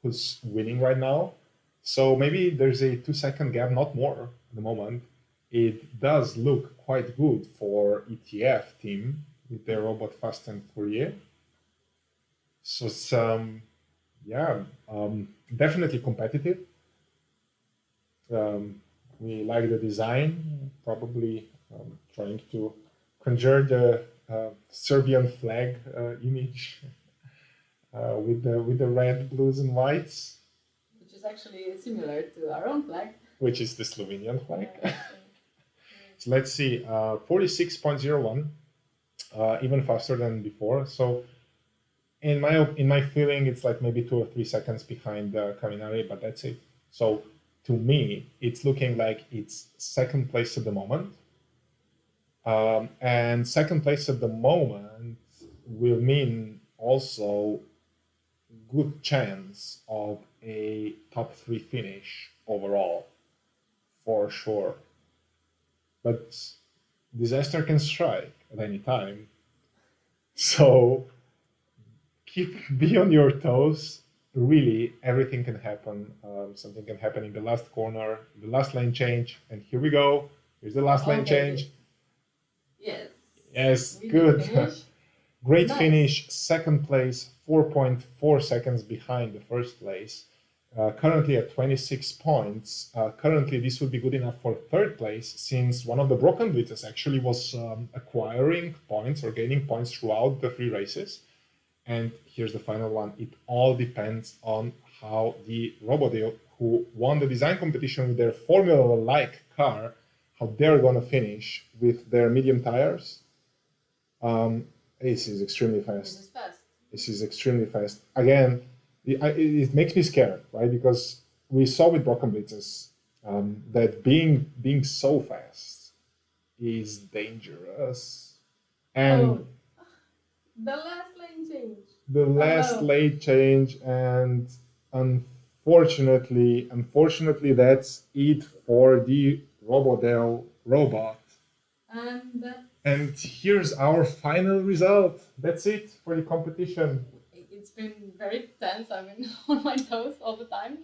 who's winning right now. So maybe there's a 2 second gap, not more at the moment. It does look quite good for ETF team with their robot Fast and Fourier. So it's yeah, definitely competitive. We like the design, probably trying to conjure the Serbian flag image with the red, blues, and whites, which is actually similar to our own flag, which is the Slovenian flag. So let's see, 46.01, even faster than before. So in my feeling, it's like maybe 2 or 3 seconds behind Caminari, but that's it. So to me, it's looking like it's second place at the moment. And second place at the moment will mean also good chance of a top 3 finish overall, for sure. But disaster can strike at any time. So be on your toes. Really, everything can happen. Something can happen in the last corner, the last lane change, and here we go. Here's the last lane change. Yes. Yes, good. Great Nice. finish, second place, 4.4 seconds behind the first place. Currently at 26 points. Currently, this would be good enough for third place, since one of the broken blitzes actually was acquiring points or gaining points throughout the 3 races. And here's the final one. It all depends on how the robot who won the design competition with their Formula-like car, how they're going to finish with their medium tires. This is extremely fast. This is extremely fast. Again, it makes me scared, right? Because we saw with broken blitzes that being so fast is dangerous. And the last lane change. The last lane change, and unfortunately, that's it for the Robodel robot. And here's our final result. That's it for the competition. It's been very tense. I've been on my toes all the time.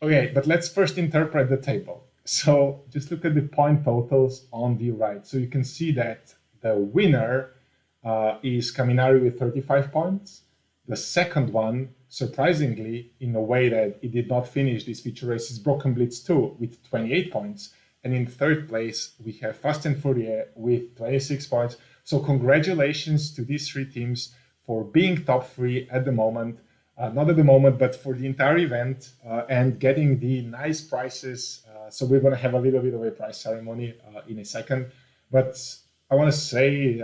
Okay, but let's first interpret the table. So just look at the point totals on the right. So you can see that the winner is Caminari with 35 points. The second one, surprisingly, in a way that it did not finish this feature race, is Broken Blitz 2 with 28 points. And in third place, we have Fast and Fourier with 26 points. So congratulations to these 3 teams for being top 3 at the moment. Not at the moment, but for the entire event, and getting the nice prizes. So we're going to have a little bit of a prize ceremony in a second. But I want to say,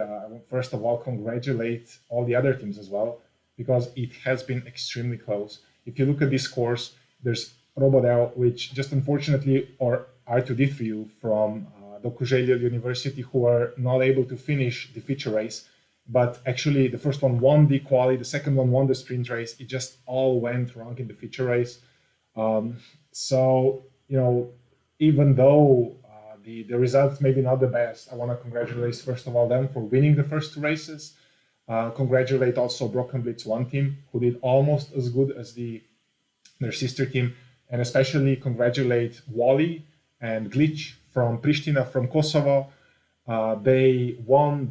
first of all, congratulate all the other teams as well, because it has been extremely close. If you look at these scores, there's Robodel, which just unfortunately, or R2D3 from the Courgelio University, who are not able to finish the feature race. But actually, the first one won the quali, the second one won the sprint race. It just all went wrong in the feature race. So, even though the results maybe not the best, I want to congratulate, first of all, them for winning the first 2 races. Congratulate also Broken Blitz 1 team, who did almost as good as their sister team. And especially congratulate Wally and Glitch from Pristina, from Kosovo. They won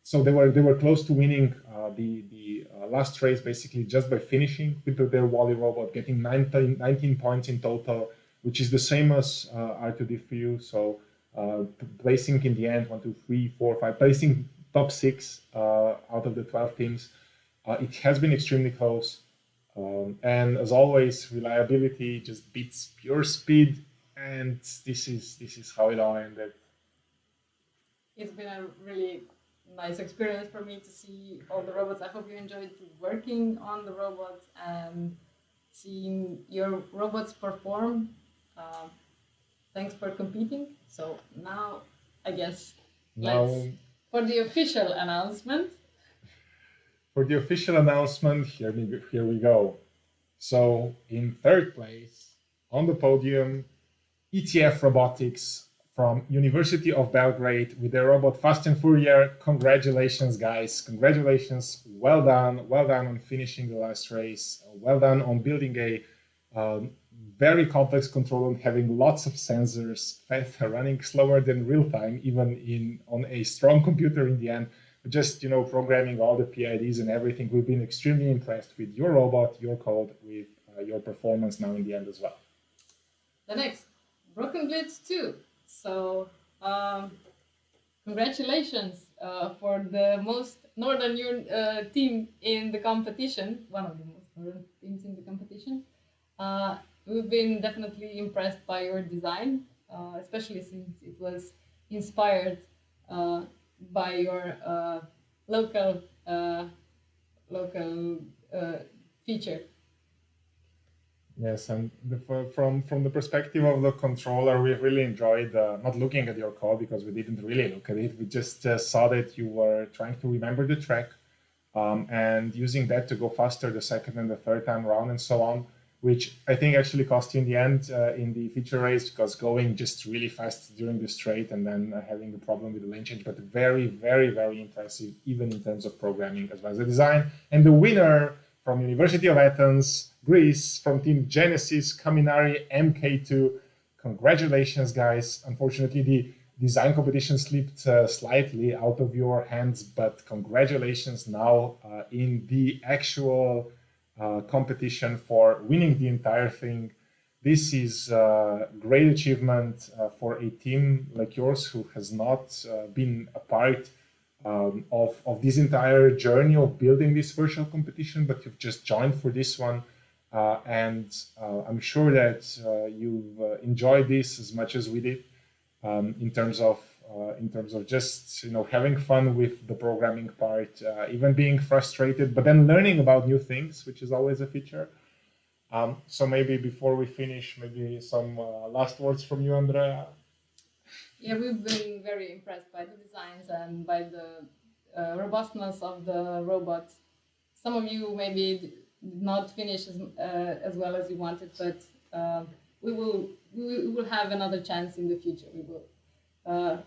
so they were close to winning the last race, basically just by finishing with their Wally robot, getting 19 points in total, which is the same as R2D3U. So placing in the end 1, 2, 3, 4, 5, placing top 6 out of the 12 teams. It has been extremely close. And as always, reliability just beats pure speed, and this is how it all ended. It's been a really nice experience for me to see all the robots. I hope you enjoyed working on the robots and seeing your robots perform. Uh, Thanks for competing. So now, I guess, Now, for the official announcement. for the official announcement, here we go. So in third place on the podium, ETF Robotics from University of Belgrade with their robot Fast and Fourier. Congratulations, guys. Congratulations. Well done. Well done on finishing the last race. Well done on building a very complex controller and having lots of sensors, running slower than real time, even on a strong computer in the end. Just programming all the PIDs and everything. We've been extremely impressed with your robot, your code, with your performance now in the end as well. The next, Broken Blitz 2. So, congratulations for the most northern team in the competition, one of the most northern teams in the competition. We've been definitely impressed by your design, especially since it was inspired by your local feature. Yes, and from the perspective of the controller, we really enjoyed not looking at your code because we didn't really look at it. We just saw that you were trying to remember the track and using that to go faster the second and the third time around and so on, which I think actually cost you in the end in the feature race because going just really fast during the straight and then having a problem with the lane change, but very, very, very impressive, even in terms of programming as well as the design. And the winner from University of Athens, Greece, from Team Genesis, Kaminari, MK2. Congratulations, guys. Unfortunately, the design competition slipped slightly out of your hands, but congratulations now in the actual competition for winning the entire thing. This is a great achievement for a team like yours who has not been a part of this entire journey of building this virtual competition, but you've just joined for this one. And I'm sure that you've enjoyed this as much as we did in terms of just having fun with the programming part, even being frustrated, but then learning about new things, which is always a feature. So maybe before we finish, maybe some last words from you, Andrea. Yeah, we've been very impressed by the designs and by the robustness of the robots. Some of you maybe did not finish as well as you wanted, but we will have another chance in the future. We will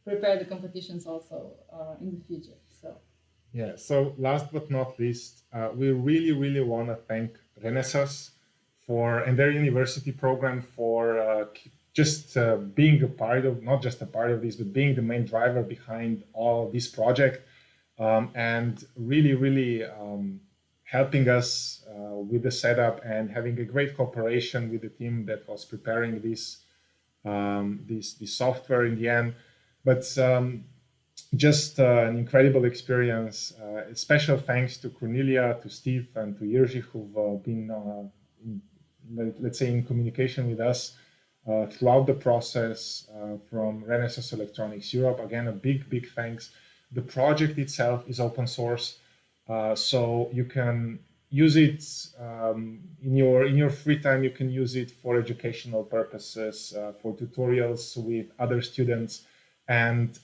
prepare the competitions also in the future. So yeah. So last but not least, we really want to thank Renesas and their university program for just being a part of, not just a part of this, but being the main driver behind all this project, and really helping us with the setup and having a great cooperation with the team that was preparing this software in the end. But just an incredible experience. Special thanks to Cornelia, to Steve, and to Jerzy, who've been, let's say, in communication with us throughout the process from Renesas Electronics Europe. Again, a big thanks. The project itself is open source, so you can use it in your free time. You can use it for educational purposes, for tutorials with other students. And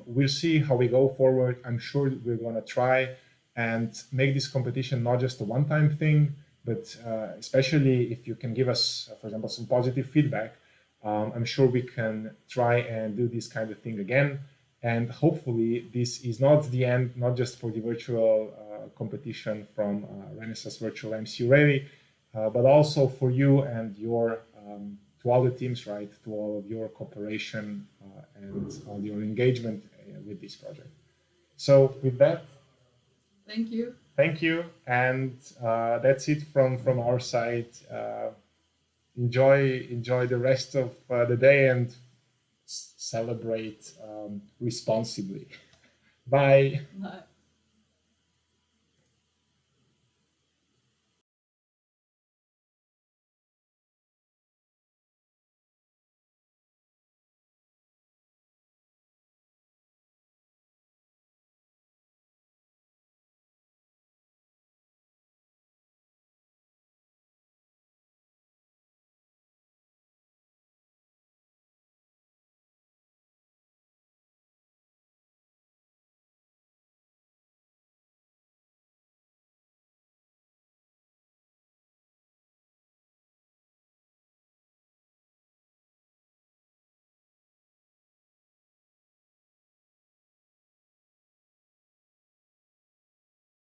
we'll see how we go forward. I'm sure we're going to try and make this competition not just a one-time thing, but especially if you can give us, for example, some positive feedback, I'm sure we can try and do this kind of thing again. And hopefully this is not the end, not just for the virtual competition from Renesas Virtual MCU Rally, but also for you and your to all the teams, right, to all of your cooperation and all your engagement with this project. So with that, thank you. Thank you, and that's it from our side. enjoy the rest of the day and celebrate responsibly. Bye. Bye.